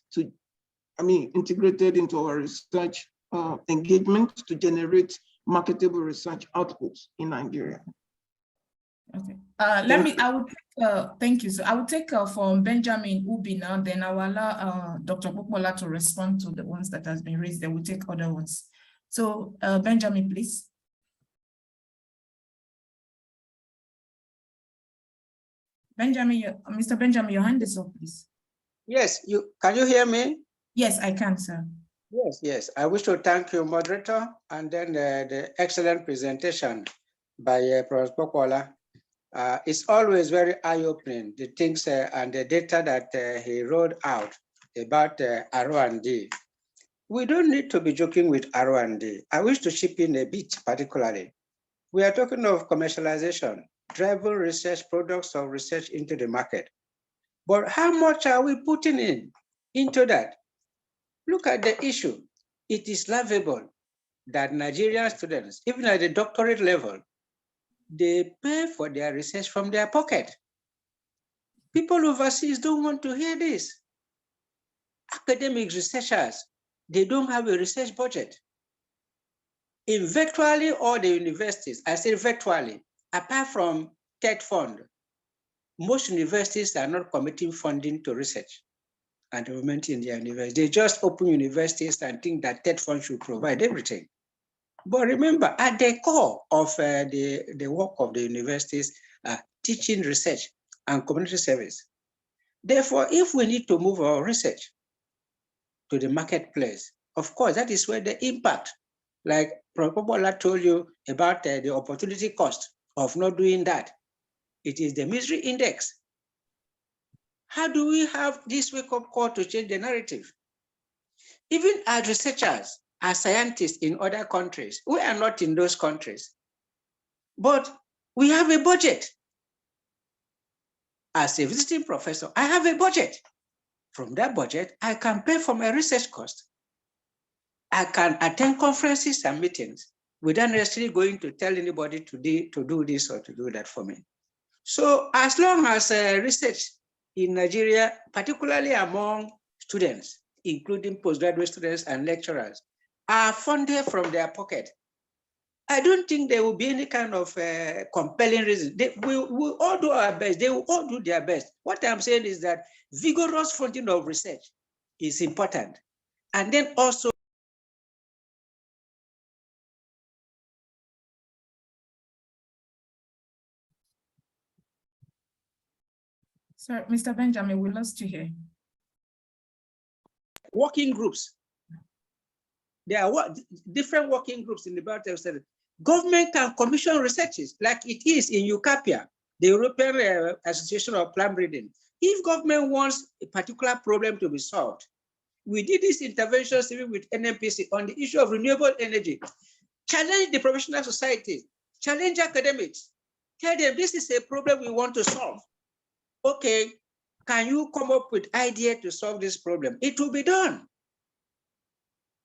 Speaker 2: into our research engagement to generate marketable research outputs in Nigeria?
Speaker 1: Okay. Thank you. So I will take from Benjamin Ubi now, then I will allow Dr. Popola to respond to the ones that has been raised. Then we'll take other ones. So Benjamin, please. Benjamin, Mr. Benjamin, your hand is up, please.
Speaker 9: Yes, can you hear me?
Speaker 1: Yes, I can, sir.
Speaker 9: Yes. I wish to thank you, moderator, and then the excellent presentation by Professor Popola. It's always very eye-opening, the things and the data that he wrote out about R&D. We don't need to be joking with R&D. I wish to chip in a bit, particularly. We are talking of commercialization, driving research products of research into the market. But how much are we putting into that? Look at the issue. It is laughable that Nigerian students, even at the doctorate level, they pay for their research from their pocket. People overseas don't want to hear this. Academic researchers, they don't have a research budget. In virtually all the universities, I say virtually, apart from TED Fund, most universities are not committing funding to research and development in their university. They just open universities and think that TED Fund should provide everything. But remember, at the core of the work of the universities are teaching, research, and community service. Therefore, if we need to move our research to the marketplace, of course, that is where the impact, like Professor Popola told you about the opportunity cost of not doing that. It is the misery index. How do we have this wake-up call to change the narrative? Even as researchers, as scientists in other countries, we are not in those countries, but we have a budget. As a visiting professor, I have a budget. From that budget, I can pay for my research cost. I can attend conferences and meetings without necessarily going to tell anybody to do this or to do that for me. So as long as research in Nigeria, particularly among students, including postgraduate students and lecturers, are funded from their pocket, I don't think there will be any kind of compelling reason. We will all do our best. They will all do their best. What I'm saying is that vigorous funding of research is important. And then also,
Speaker 1: Sir, Mr. Benjamin, we lost you here.
Speaker 9: Working groups. There are different working groups in the biotech sector. Government can commission researches like it is in UCAPIA, the European Association of Plant Breeding. If government wants a particular problem to be solved, we did these interventions even with NMPC on the issue of renewable energy. Challenge the professional society, challenge academics, tell them this is a problem we want to solve. Okay, can you come up with idea to solve this problem? It will be done.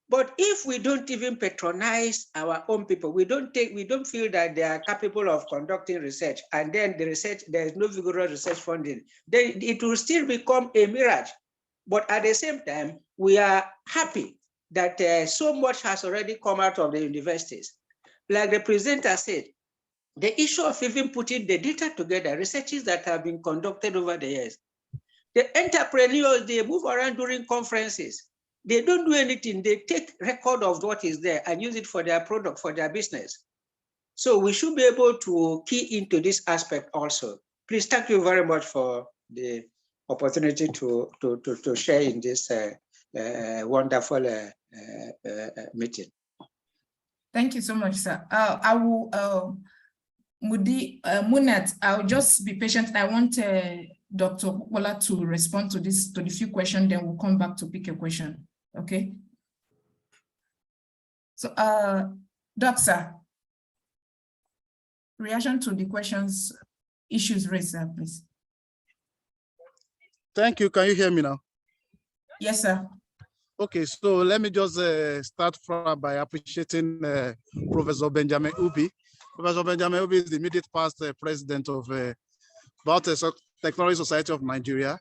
Speaker 9: But if we don't even patronize our own people, we don't feel that they are capable of conducting research, and then the research, there is no vigorous research funding, then it will still become a mirage. But at the same time, we are happy that so much has already come out of the universities. Like the presenter said, the issue of even putting the data together, researches that have been conducted over the years. The entrepreneurs, they move around during conferences. They don't do anything. They take record of what is there and use it for their product, for their business. So we should be able to key into this aspect also. Please, thank you very much for the opportunity to share in this wonderful meeting.
Speaker 1: Thank you so much, sir. I will, Munat, I'll just be patient. I want Dr. Kukwala to respond to the few questions, then we'll come back to pick a question. Okay. So, Doctor, reaction to the questions, issues raised, please.
Speaker 3: Thank you. Can you hear me now?
Speaker 1: Yes, sir.
Speaker 3: Okay, so let me just start by appreciating Professor Benjamin Ubi. Professor Benjamin Ubi is the immediate past president of Biotechnology Society of Nigeria.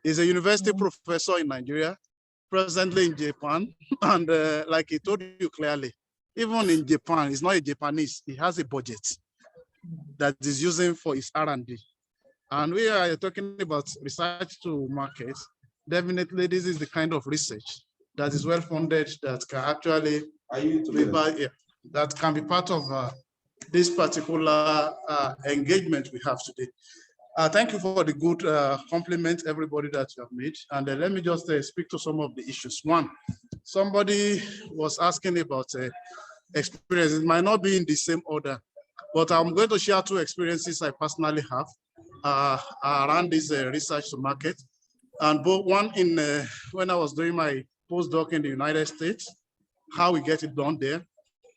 Speaker 3: He's a university professor in Nigeria, presently in Japan. And like he told you clearly, even in Japan, he's not a Japanese, he has a budget that is using for his R&D. And we are talking about research to market. Definitely, this is the kind of research that is well funded, that can actually that can be part of this particular engagement we have today. Thank you for the good compliment, everybody that you have made. And let me just speak to some of the issues. One, somebody was asking about experience. It might not be in the same order, but I'm going to share two experiences I personally have around this research to market. And both one in when I was doing my postdoc in the United States, how we get it done there.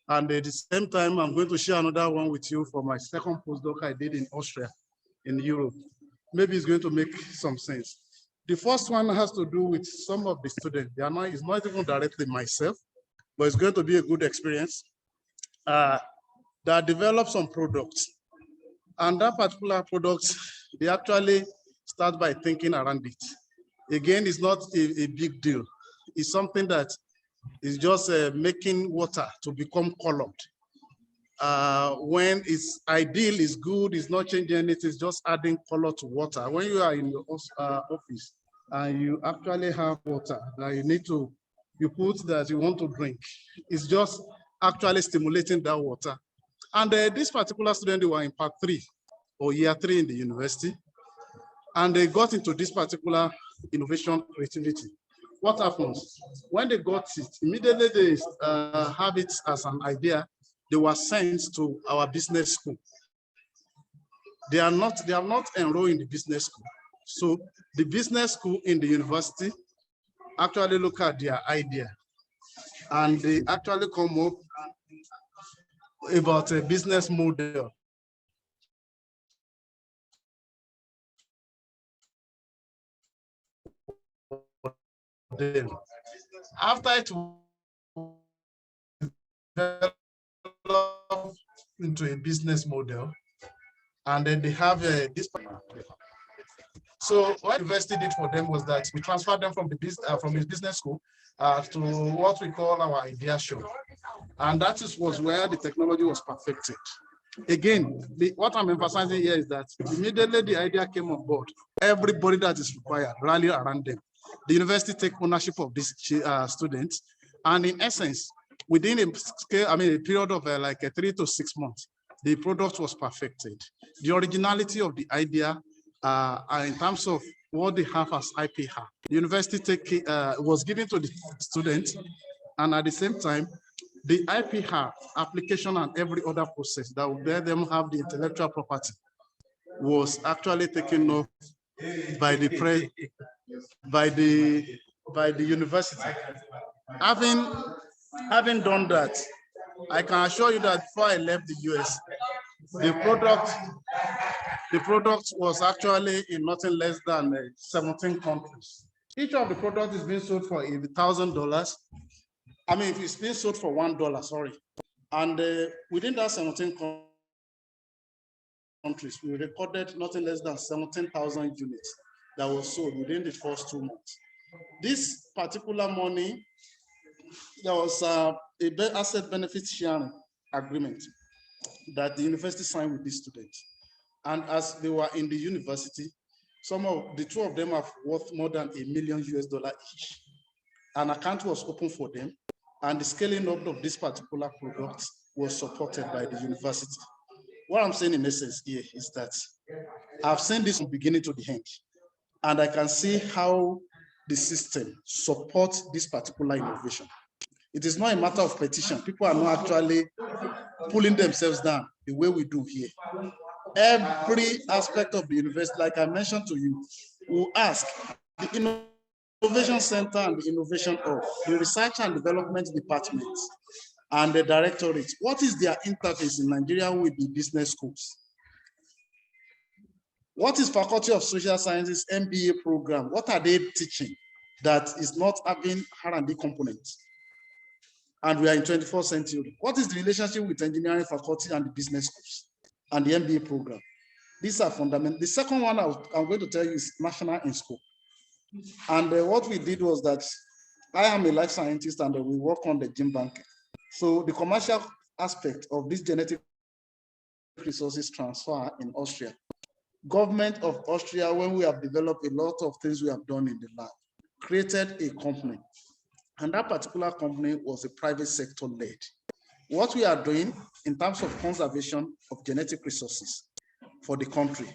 Speaker 3: And at the same time, I'm going to share another one with you for my second postdoc I did in Austria, in Europe. Maybe it's going to make some sense. The first one has to do with some of the students. It's not even directly myself, but it's going to be a good experience that develop some products. And that particular product, they actually start by thinking around it. Again, it's not a big deal. It's something that is just making water to become colored. When it's ideal, it's good, it's not changing anything, it's just adding color to water. When you are in your office and you actually have water that you put that you want to drink, it's just actually stimulating that water. And this particular student, they were in part 3 or year 3 in the university, and they got into this particular innovation creativity. What happens? When they got it, immediately they have it as an idea, they were sent to our business school. They are not enrolled in the business school. So the business school in the university actually look at their idea, and they actually come up about a business model. After it developed into a business model, and then they have this. So what university did for them was that we transferred them from his business school to what we call our idea show, and that was where the technology was perfected. Again, what I'm emphasizing here is that immediately the idea came on board, everybody that is required rally around them. The university take ownership of these students, and in essence, within a period of like 3 to 6 months, the product was perfected. The originality of the idea, in terms of what they have as IPR, the university was given to the students, and at the same time, the IPR application and every other process that will let them have the intellectual property was actually taken off by the university. Having done that, I can assure you that before I left the US, the product was actually in nothing less than 17 countries. Each of the products is being sold for $1,000. I mean, it's being sold for $1, sorry. And within that 17 countries, we recorded nothing less than 17,000 units that was sold within the first 2 months. This particular money, there was a asset benefit sharing agreement that the university signed with the students. And as they were in the university, the two of them are worth more than $1 million each. An account was opened for them, and the scaling up of this particular product was supported by the university. What I'm saying in essence here is that I've seen this from beginning to the end, and I can see how the system supports this particular innovation. It is not a matter of petition. People are not actually pulling themselves down the way we do here. Every aspect of the university, like I mentioned to you, will ask the Innovation Center and the Innovation Hub, the Research and Development Department, and the Directorate, what is their interface in Nigeria with the business schools? What is Faculty of Social Sciences MBA program? What are they teaching that is not having R&D components? And we are in 21st century. What is the relationship with engineering faculty and the business schools and the MBA program? These are fundamental. The second one I'm going to tell you is national in scope. And what we did was that I am a life scientist and we work on the gene bank. So the commercial aspect of this genetic resources transfer in Austria, government of Austria, when we have developed a lot of things we have done in the lab, created a company. And that particular company was a private sector led. What we are doing in terms of conservation of genetic resources for the country,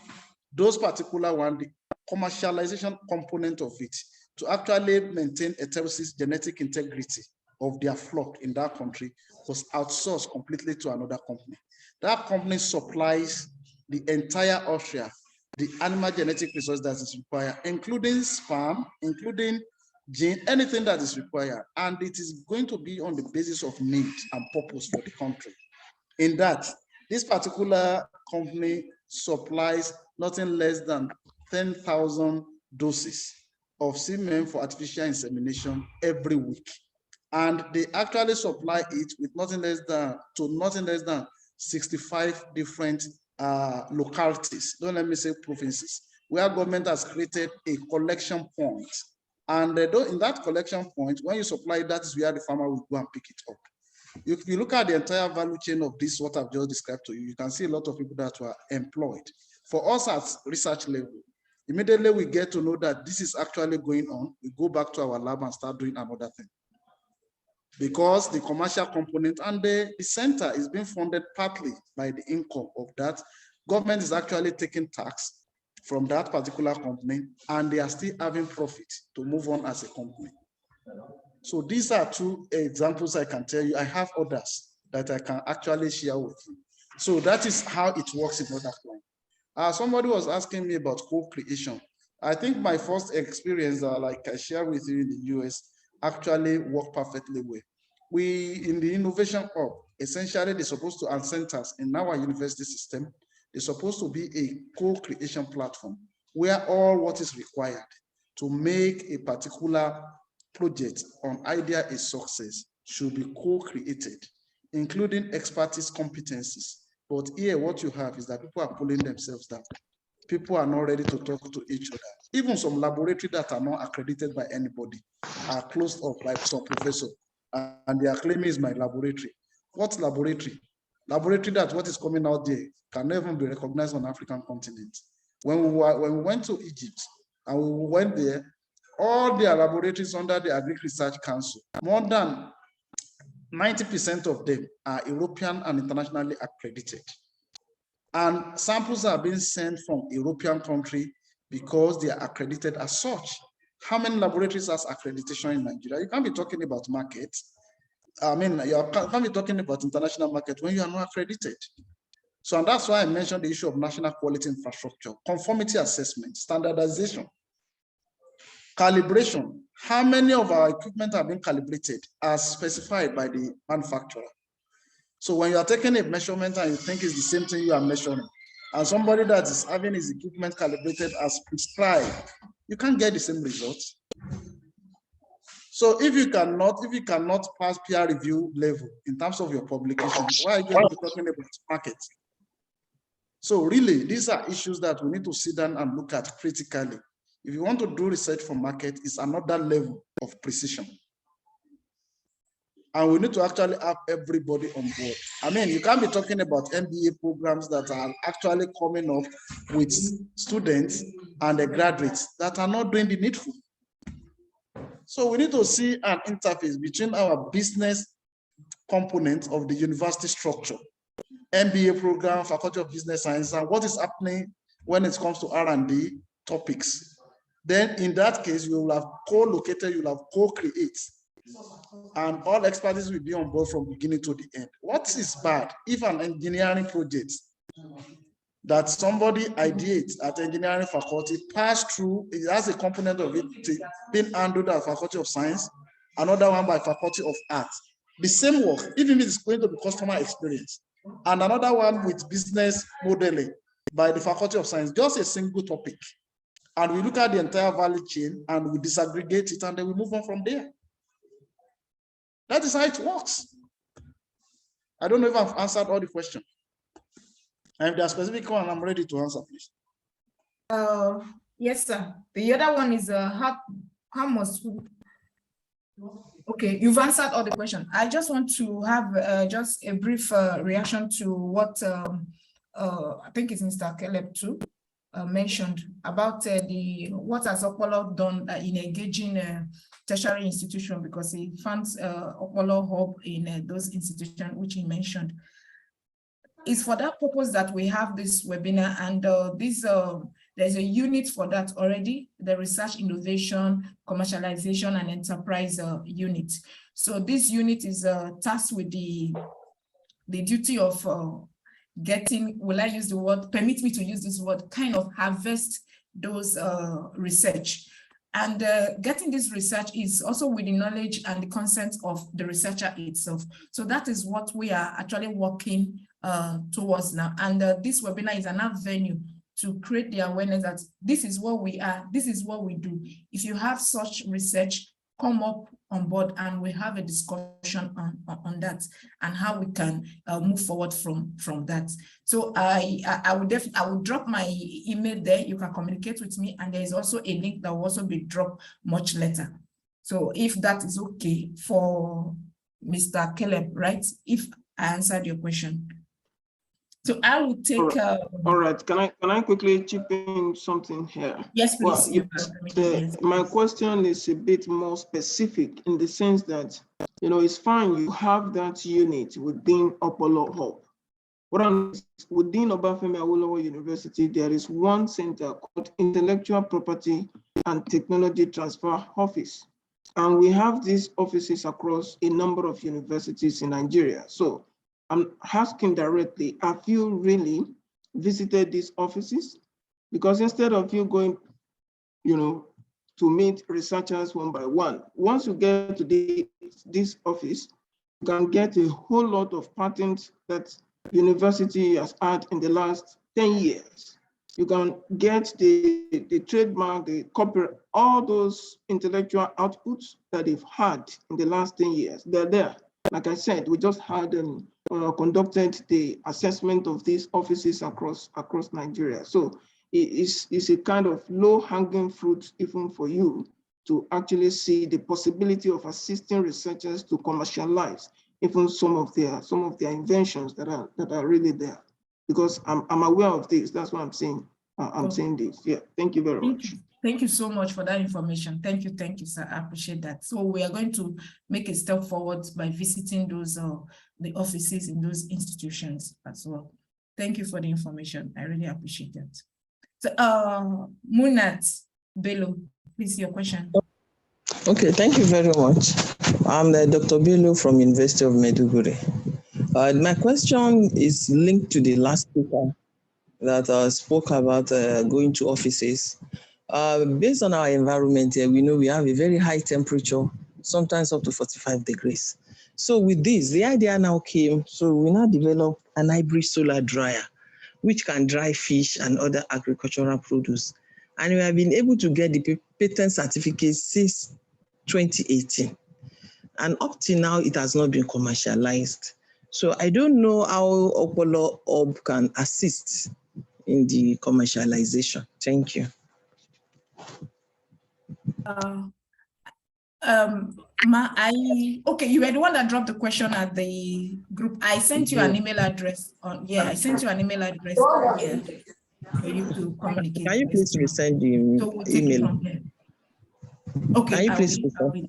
Speaker 3: those particular one, the commercialization component of it, to actually maintain heterosis genetic integrity of their flock in that country was outsourced completely to another company. That company supplies the entire Austria, the animal genetic resource that is required, including sperm, including gene, anything that is required. And it is going to be on the basis of need and purpose for the country. In that, this particular company supplies nothing less than 10,000 doses of semen for artificial insemination every week. And they actually supply it with nothing less than 65 different localities, don't let me say provinces, where government has created a collection point. And in that collection point, when you supply, that is where the farmer will go and pick it up. If you look at the entire value chain of this, what I've just described to you, you can see a lot of people that were employed. For us at research level, immediately we get to know that this is actually going on, we go back to our lab and start doing another thing. Because the commercial component and the center is being funded partly by the income of that, government is actually taking tax from that particular company, and they are still having profit to move on as a company. So these are two examples I can tell you. I have others that I can actually share with you. So that is how it works in other clients. Somebody was asking me about co-creation. I think my first experience, like I share with you in the US, actually worked perfectly well. We, in the Innovation Hub, essentially they're supposed to, and centers in our university system, they're supposed to be a co-creation platform where all what is required to make a particular project on idea a success should be co-created, including expertise competencies. But here what you have is that people are pulling themselves down. People are not ready to talk to each other. Even some laboratories that are not accredited by anybody are closed up by some professor, and they are claiming is my laboratory. What laboratory? Laboratory that what is coming out there can never be recognized on the African continent. When we went to Egypt and we went there, all their laboratories under the Agri Research Council, more than 90% of them are European and internationally accredited. And samples are being sent from European country because they are accredited as such. How many laboratories has accreditation in Nigeria? You can't be talking about markets. I mean, you can't be talking about international market when you are not accredited. So and that's why I mentioned the issue of national quality infrastructure, conformity assessment, standardization, calibration. How many of our equipment have been calibrated as specified by the manufacturer? So when you are taking a measurement and you think it's the same thing you are measuring, and somebody that is having his equipment calibrated as prescribed, you can't get the same results. So if you cannot pass peer review level in terms of your publication, why are you going to be talking about market? So really, these are issues that we need to sit down and look at critically. If you want to do research for market, it's another level of precision. And we need to actually have everybody on board. I mean, you can't be talking about MBA programs that are actually coming up with students and the graduates that are not doing the needful. So we need to see an interface between our business component of the university structure, MBA program, Faculty of Business Science, and what is happening when it comes to R&D topics. Then in that case, you will have co-located, you will have co-create, and all expertise will be on board from beginning to the end. What is bad if an engineering project that somebody ideates at engineering faculty pass through, it has a component of it being handled at Faculty of Science, another one by Faculty of Arts. The same work, even if it's going to be customer experience, and another one with business modeling by the Faculty of Science, just a single topic. And we look at the entire value chain and we disaggregate it and then we move on from there. That is how it works. I don't know if I've answered all the questions. And if there are specific one, I'm ready to answer, please.
Speaker 1: Yes, sir. The other one is how must, okay, you've answered all the questions. I just want to have just a brief reaction to what I think it's Mr. Caleb too mentioned about what has Opolo done in engaging tertiary institution, because he funds Opolo Hub in those institutions which he mentioned. It's for that purpose that we have this webinar, and there's a unit for that already, the Research, Innovation, Commercialization, and Enterprise unit. So this unit is tasked with the duty of getting, will I use the word, permit me to use this word, kind of harvest those research. And getting this research is also with the knowledge and the consent of the researcher itself. So that is what we are actually working towards now. And this webinar is another venue to create the awareness that this is what we are, this is what we do. If you have such research, come up on board and we have a discussion on that and how we can move forward from that. So I would drop my email there. You can communicate with me, and there is also a link that will also be dropped much later. So if that is okay for Mr. Caleb, right? If I answered your question. So I will take.
Speaker 2: All right. Can I quickly chip in something here?
Speaker 1: Yes, please.
Speaker 2: Well, my question is a bit more specific in the sense that, it's fine. You have that unit within Opolo Hub. Within Obafemi Awolowo University, there is one center called Intellectual Property and Technology Transfer Office, and we have these offices across a number of universities in Nigeria. So I'm asking directly, have you really visited these offices? Because instead of you going, to meet researchers one by one, once you get to this office, you can get a whole lot of patents that university has had in the last 10 years. You can get the trademark, the copyright, all those intellectual outputs that they've had in the last 10 years. They're there. Like I said, we just had conducted the assessment of these offices across Nigeria. So it's a kind of low-hanging fruit even for you to actually see the possibility of assisting researchers to commercialize even some of their inventions that are really there. Because I'm aware of this. That's why I'm saying saying this. Yeah. Thank you very much.
Speaker 1: Thank you so much for that information. Thank you, sir. I appreciate that. So we are going to make a step forward by visiting those the offices in those institutions as well. Thank you for the information. I really appreciate that. So Munat Bello, please, your question.
Speaker 10: Okay, thank you very much. I'm Dr. Bello from University of Maiduguri. My question is linked to the last speaker that spoke about going to offices. Based on our environment here, we know we have a very high temperature, sometimes up to 45 degrees. So with this, the idea now came, so we now developed an hybrid solar dryer, which can dry fish and other agricultural produce. And we have been able to get the patent certificate since 2018. And up till now, it has not been commercialized. So I don't know how Opolo Hub can assist in the commercialization. Thank you.
Speaker 1: Okay, you were the one that dropped the question at the group. I sent you an email address on, I sent you an email address for you to communicate.
Speaker 10: Can you please resend the
Speaker 1: so we'll take it from there. Okay,
Speaker 10: Can you please resend?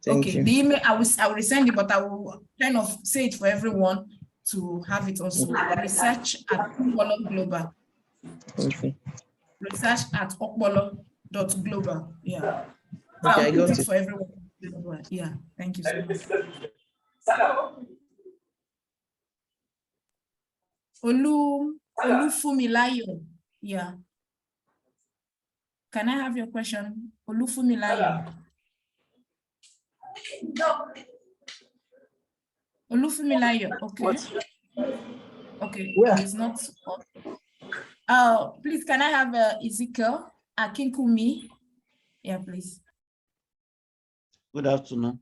Speaker 10: Thank you.
Speaker 1: The email, I will resend it, but I will kind of say it for everyone to have it also. research@okpolo global.
Speaker 10: Okay.
Speaker 1: research@okpolo.global. Yeah. So
Speaker 10: Okay,
Speaker 1: I'll
Speaker 10: I got
Speaker 1: put
Speaker 10: it
Speaker 1: for everyone. Yeah, thank you so much. Olufumilayo. Yeah. Can I have your question? Olufumilayo. Olufumilayo, okay. Okay, he's not. Please, can I have Ezekiel Akinkumi? Yeah, please.
Speaker 11: Good afternoon.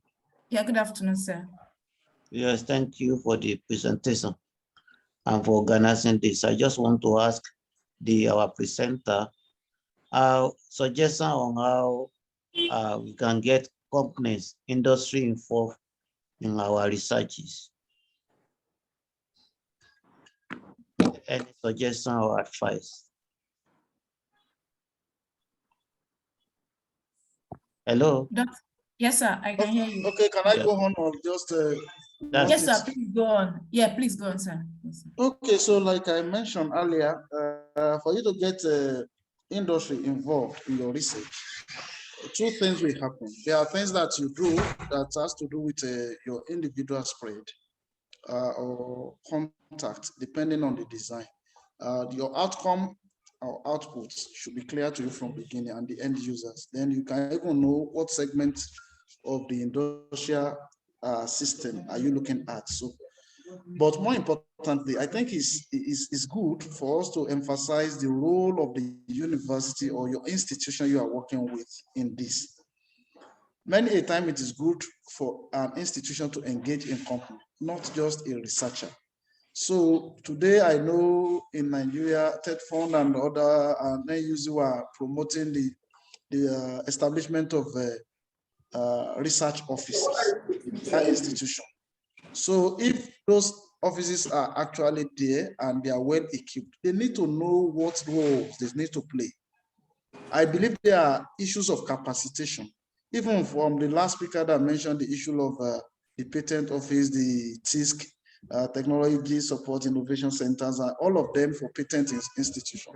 Speaker 1: Yeah, good afternoon, sir.
Speaker 11: Yes, thank you for the presentation and for organizing this. I just want to ask our presenter suggestion on how we can get companies, industry involved in our researches. Any suggestion or advice? Hello?
Speaker 1: Yes, sir, I can hear you.
Speaker 3: Okay, can I go on or just...
Speaker 1: yes, sir, please go on. Yeah, please go on, sir. Yes, sir.
Speaker 3: Okay, so like I mentioned earlier, for you to get industry involved in your research, two things will happen. There are things that you do that has to do with your individual spread or contact, depending on the design. Your outcome or outputs should be clear to you from the beginning and the end users. Then you can even know what segment of the industrial system are you looking at. So, but more importantly, I think it's good for us to emphasize the role of the university or your institution you are working with in this. Many a time it is good for an institution to engage in company, not just a researcher. So today I know in Nigeria, TED Fund and other NUSU are promoting the establishment of research offices in that institution. So if those offices are actually there and they are well equipped, they need to know what roles they need to play. I believe there are issues of capacitation. Even from the last speaker that mentioned the issue of the patent office, the TISC, technology support innovation centers, and all of them for patent institution.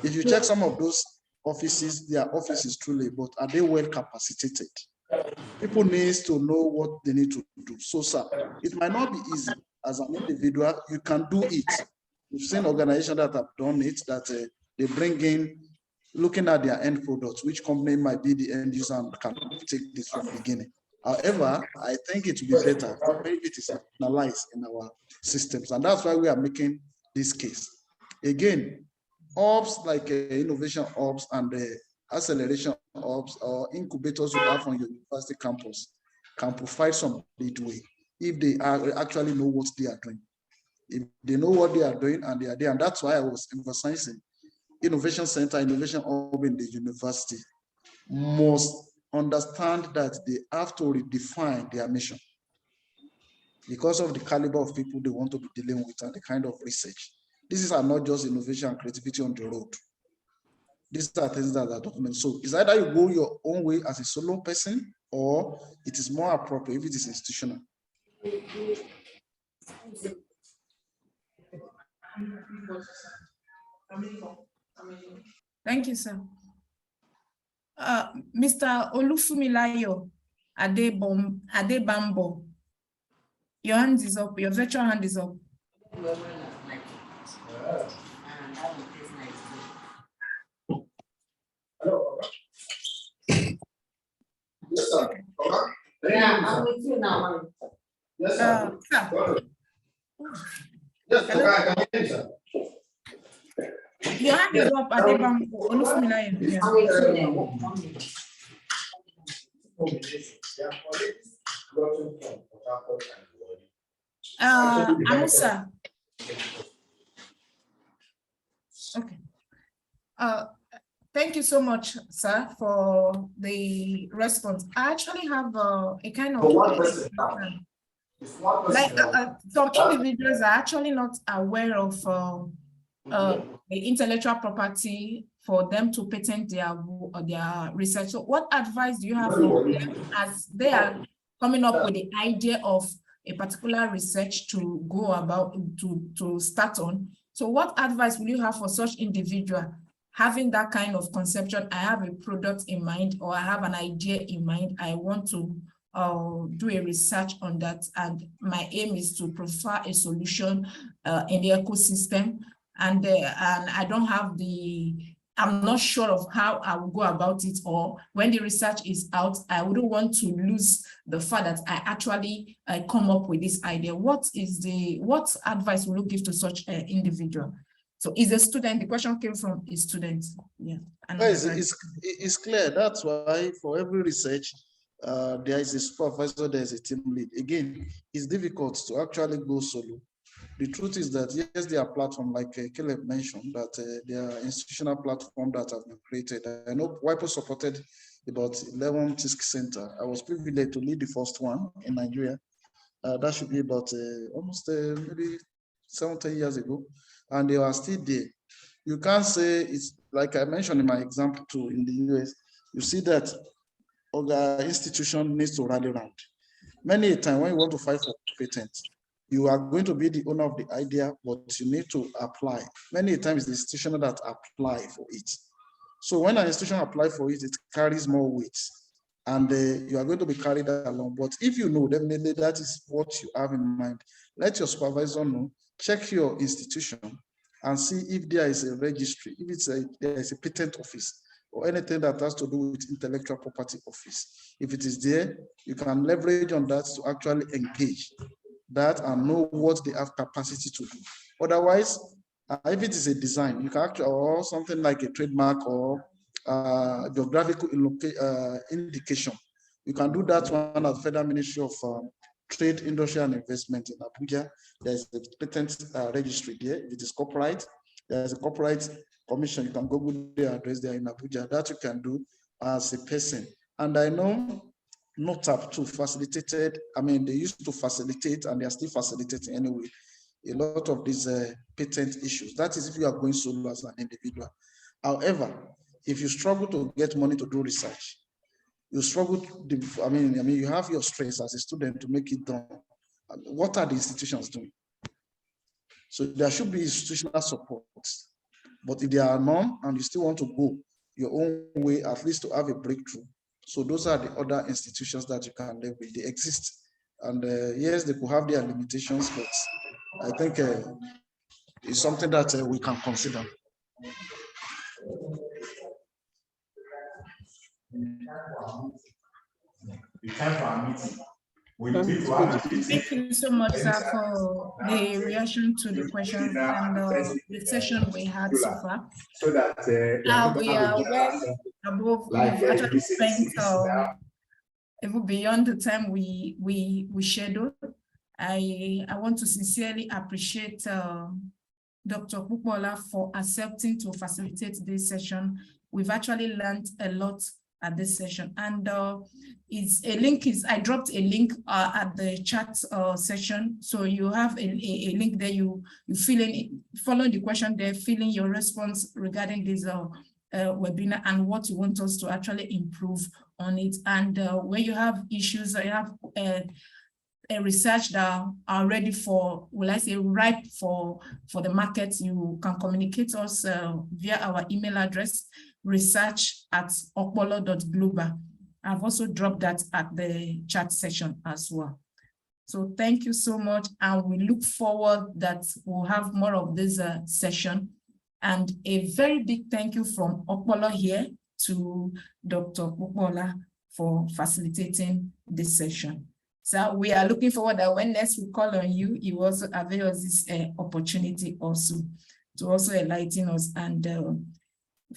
Speaker 3: If you check some of those offices, their offices truly, but are they well capacitated? People need to know what they need to do. So, sir, it might not be easy as an individual. You can do it. We've seen organizations that have done it, that they bring in, looking at their end products, which company might be the end user and can take this from the beginning. However, I think it would be better if it is analyzed in our systems. And that's why we are making this case. Again, hubs like innovation hubs and acceleration hubs or incubators you have on your university campus can provide some leadway if they actually know what they are doing. If they know what they are doing and they are there, and that's why I was emphasizing innovation center, innovation hub in the university must understand that they have to redefine their mission because of the caliber of people they want to be dealing with and the kind of research. These are not just innovation and creativity on the road. These are things that are documented. So it's either you go your own way as a solo person, or it is more appropriate if it is institutional.
Speaker 1: Thank you, sir. Mr. Olufumilayo Adebambo, Your hand is up. Your virtual hand is up.
Speaker 12: Okay. Yeah, I'm with you now. Yes, sir.
Speaker 1: Sir.
Speaker 12: Yes,
Speaker 1: Hello?
Speaker 12: sir.
Speaker 1: Your hand is up, Adebam Olufumilayo. Yeah.
Speaker 12: I'm with you now.
Speaker 1: Amusa. Okay. Thank you so much, sir, for the response. I actually have a kind of some individuals are actually not aware of the intellectual property for them to patent their research. So what advice do you have for them as they are coming up with the idea of a particular research to go about, to start on? So what advice will you have for such individual having that kind of conception? I have a product in mind, or I have an idea in mind. I want to do a research on that, and my aim is to provide a solution in the ecosystem, and I don't have I'm not sure of how I will go about it, or when the research is out, I wouldn't want to lose the fact that I actually come up with this idea. What advice will you give to such an individual? So is a student, the question came from a student. Yeah.
Speaker 3: It's clear. That's why for every research, there is a supervisor, there is a team lead. Again, it's difficult to actually go solo. The truth is that yes, there are platforms like Caleb mentioned, that there are institutional platforms that have been created. I know WIPO supported about 11 TISC center. I was privileged to lead the first one in Nigeria. That should be about almost maybe 7-10 years ago, and they are still there. You can't say it's like I mentioned in my example too in the US. You see that the institution needs to rally around. Many a time when you want to fight for patent, you are going to be the owner of the idea, but you need to apply. Many times the institution that apply for it. So when an institution apply for it, it carries more weight, and you are going to be carried along. But if you know, definitely that is what you have in mind. Let your supervisor know, check your institution and see if there is a registry, if there is a patent office or anything that has to do with intellectual property office. If it is there, you can leverage on that to actually engage that and know what they have capacity to do. Otherwise, if it is a design, you can actually, or something like a trademark or geographical indication, you can do that one at the Federal Ministry of Trade, Industry and Investment in Abuja. There's a patent registry there. If it is copyright, there's a copyright commission. You can Google the address there in Abuja. That you can do as a person. And I know NOTAP too facilitated, I mean, they used to facilitate and they are still facilitating anyway, a lot of these patent issues. That is if you are going solo as an individual. However, if you struggle to get money to do research, you struggle to, I mean, you have your stress as a student to make it done. What are the institutions doing? So there should be institutional support. But if there are none and you still want to go your own way, at least to have a breakthrough. So those are the other institutions that you can leverage. They exist. And yes, they could have their limitations, but I think it's something that we can consider.
Speaker 1: Thank you so much, sir, for the reaction to the questions and the session we had so far. We are well above, we've actually spent even beyond the time we scheduled. I want to sincerely appreciate Dr. Kupola for accepting to facilitate this session. We've actually learned a lot at this session, and I dropped a link at the chat session, so you have a link there. You fill in, follow the question there, fill in your response regarding this webinar and what you want us to actually improve on it. And when you have issues, you have a research that are ready for, will I say, ripe for the market, you can communicate us via our email address, research@okpolo.global. I've also dropped that at the chat session as well. So thank you so much. And we look forward that we'll have more of this session. And a very big thank you from Okpolo here to Dr. Popola for facilitating this session. So we are looking forward that when next we call on you, you also avail us this opportunity also to also enlighten us and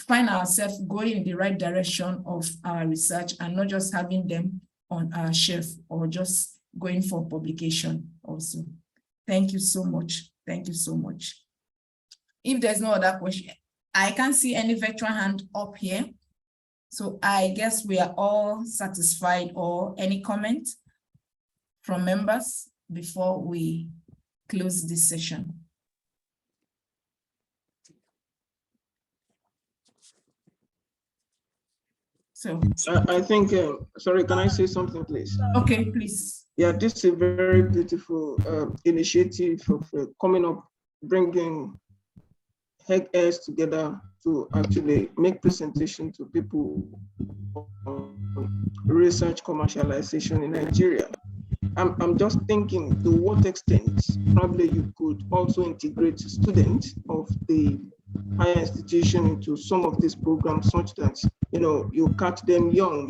Speaker 1: find ourselves going in the right direction of our research and not just having them on our shelf or just going for publication also. Thank you so much. Thank you so much. If there's no other question, I can't see any virtual hand up here. So I guess we are all satisfied, or any comment from members before we close this session? So
Speaker 2: I think, sorry, can I say something, please?
Speaker 1: Okay, please.
Speaker 2: Yeah, this is a very beautiful initiative of coming up, bringing heads together to actually make presentation to people on research commercialization in Nigeria. I'm just thinking to what extent probably you could also integrate students of the higher institution into some of these programs such that, you catch them young,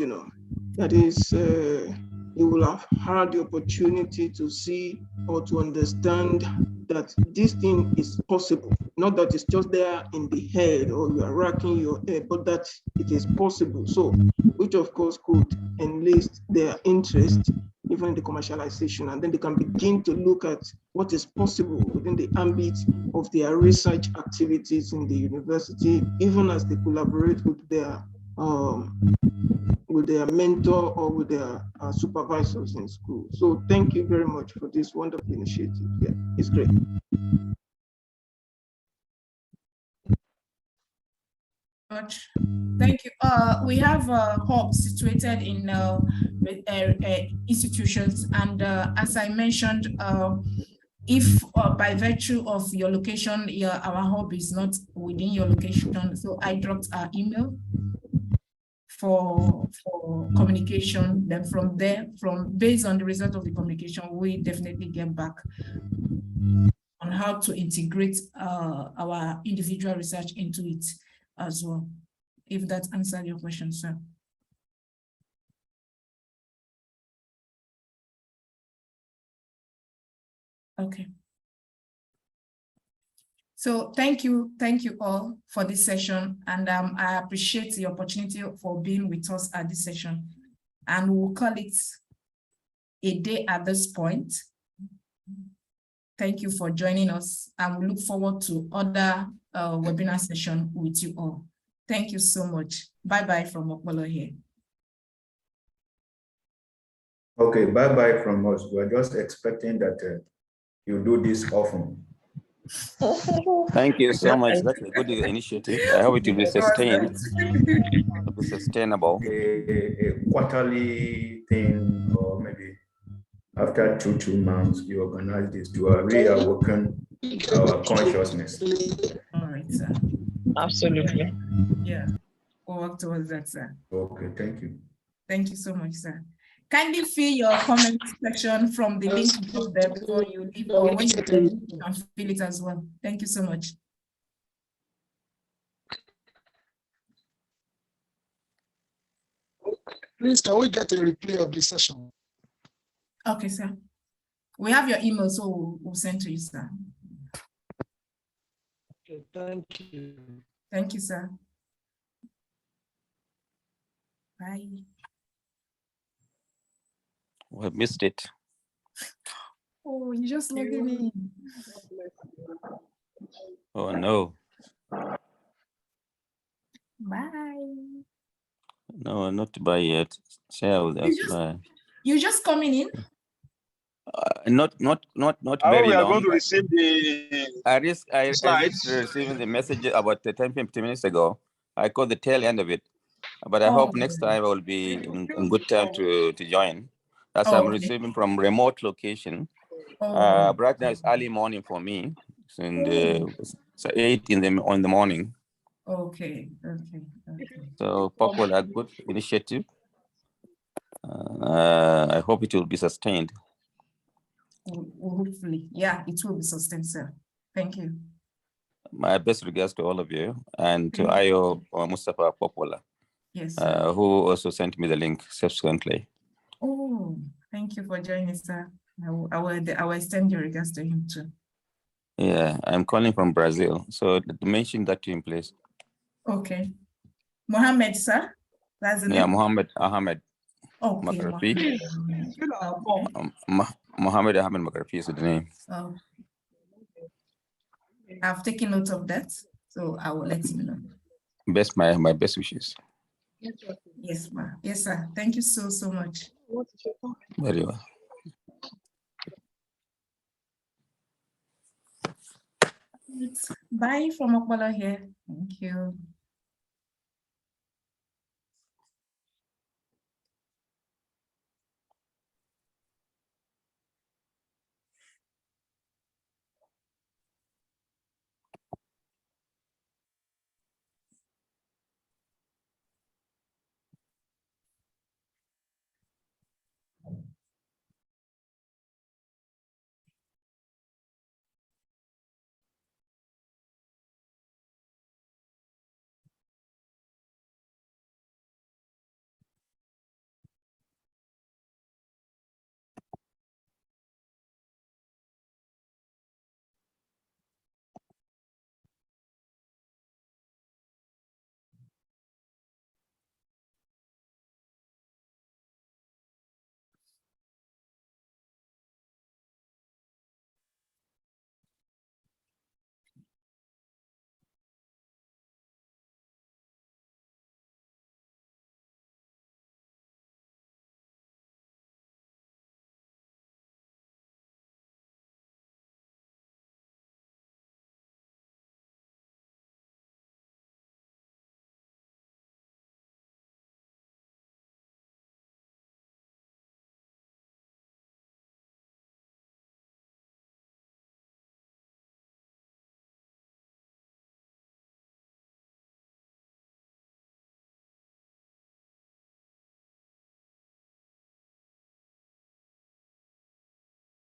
Speaker 2: that is, you will have had the opportunity to see or to understand that this thing is possible. Not that it's just there in the head or you are racking your head, but that it is possible. So, which of course could enlist their interest even in the commercialization, and then they can begin to look at what is possible within the ambit of their research activities in the university, even as they collaborate with their mentor or with their supervisors in school. So thank you very much for this wonderful initiative. Yeah, it's great.
Speaker 1: Thank you. We have hubs situated in institutions, and as I mentioned, if by virtue of your location, our hub is not within your location, so I dropped our email for communication. Then from there, based on the result of the communication, we definitely get back on how to integrate our individual research into it as well, if that answers your question, sir. Okay. So thank you all for this session, and I appreciate the opportunity for being with us at this session, and we'll call it a day at this point. Thank you for joining us, and we look forward to other webinar session with you all. Thank you so much. Bye-bye from Okpolo here.
Speaker 13: Okay, bye-bye from us. We're just expecting that you do this often.
Speaker 14: Thank you so much. That's a good initiative. I hope it will be sustained. It will be sustainable.
Speaker 13: A quarterly thing, or maybe after 2 months, you organize this to reawaken our consciousness.
Speaker 1: All right, sir.
Speaker 10: Absolutely.
Speaker 1: Yeah, we'll work towards that, sir.
Speaker 13: Okay, thank you.
Speaker 1: Thank you so much, sir. Kindly fill your comment section from the link you put there before you leave, or when you can fill it as well. Thank you so much.
Speaker 7: Please, can we get a replay of this session?
Speaker 1: Okay, sir. We have your email, so we'll send to you, sir.
Speaker 7: Okay, thank you.
Speaker 1: Thank you, sir. Bye.
Speaker 14: We have missed it.
Speaker 1: Oh, you just logged in.
Speaker 14: Oh no.
Speaker 1: Bye.
Speaker 14: No, not bye yet. Share with us. Bye.
Speaker 1: You just coming in?
Speaker 14: Not very
Speaker 7: We are
Speaker 14: long.
Speaker 7: going to receive the
Speaker 14: I risked
Speaker 7: slides.
Speaker 14: receiving the message about 10-15 minutes ago. I caught the tail end of it, but I hope next time I will be in good time to join, as I'm receiving from remote location. Right now it's early morning for me, it's 8 in the morning.
Speaker 1: Okay.
Speaker 14: So popular, good initiative. I hope it will be sustained.
Speaker 1: hopefully, yeah, it will be sustained, sir. Thank you.
Speaker 14: My best regards to all of you and to
Speaker 1: Thank you.
Speaker 14: Ayo Mustafa Popola,
Speaker 1: Yes, sir.
Speaker 14: who also sent me the link subsequently.
Speaker 1: Oh, thank you for joining, sir. I will extend your regards to him too.
Speaker 14: Yeah, I'm calling from Brazil. So mention that to him, please.
Speaker 1: Okay. Mohammed, sir? That's the
Speaker 14: Yeah,
Speaker 1: name?
Speaker 14: Mohammed Ahmed
Speaker 1: Okay,
Speaker 14: Makarfi.
Speaker 1: Mohammed. Okay.
Speaker 14: Mohammed Ahmed Makarfi is the name.
Speaker 1: Oh. I've taken note of that, so I will let him know.
Speaker 14: My best wishes.
Speaker 1: Yes, ma. Yes, sir. Thank you so much.
Speaker 14: Very well.
Speaker 1: Bye from Okpala here. Thank you.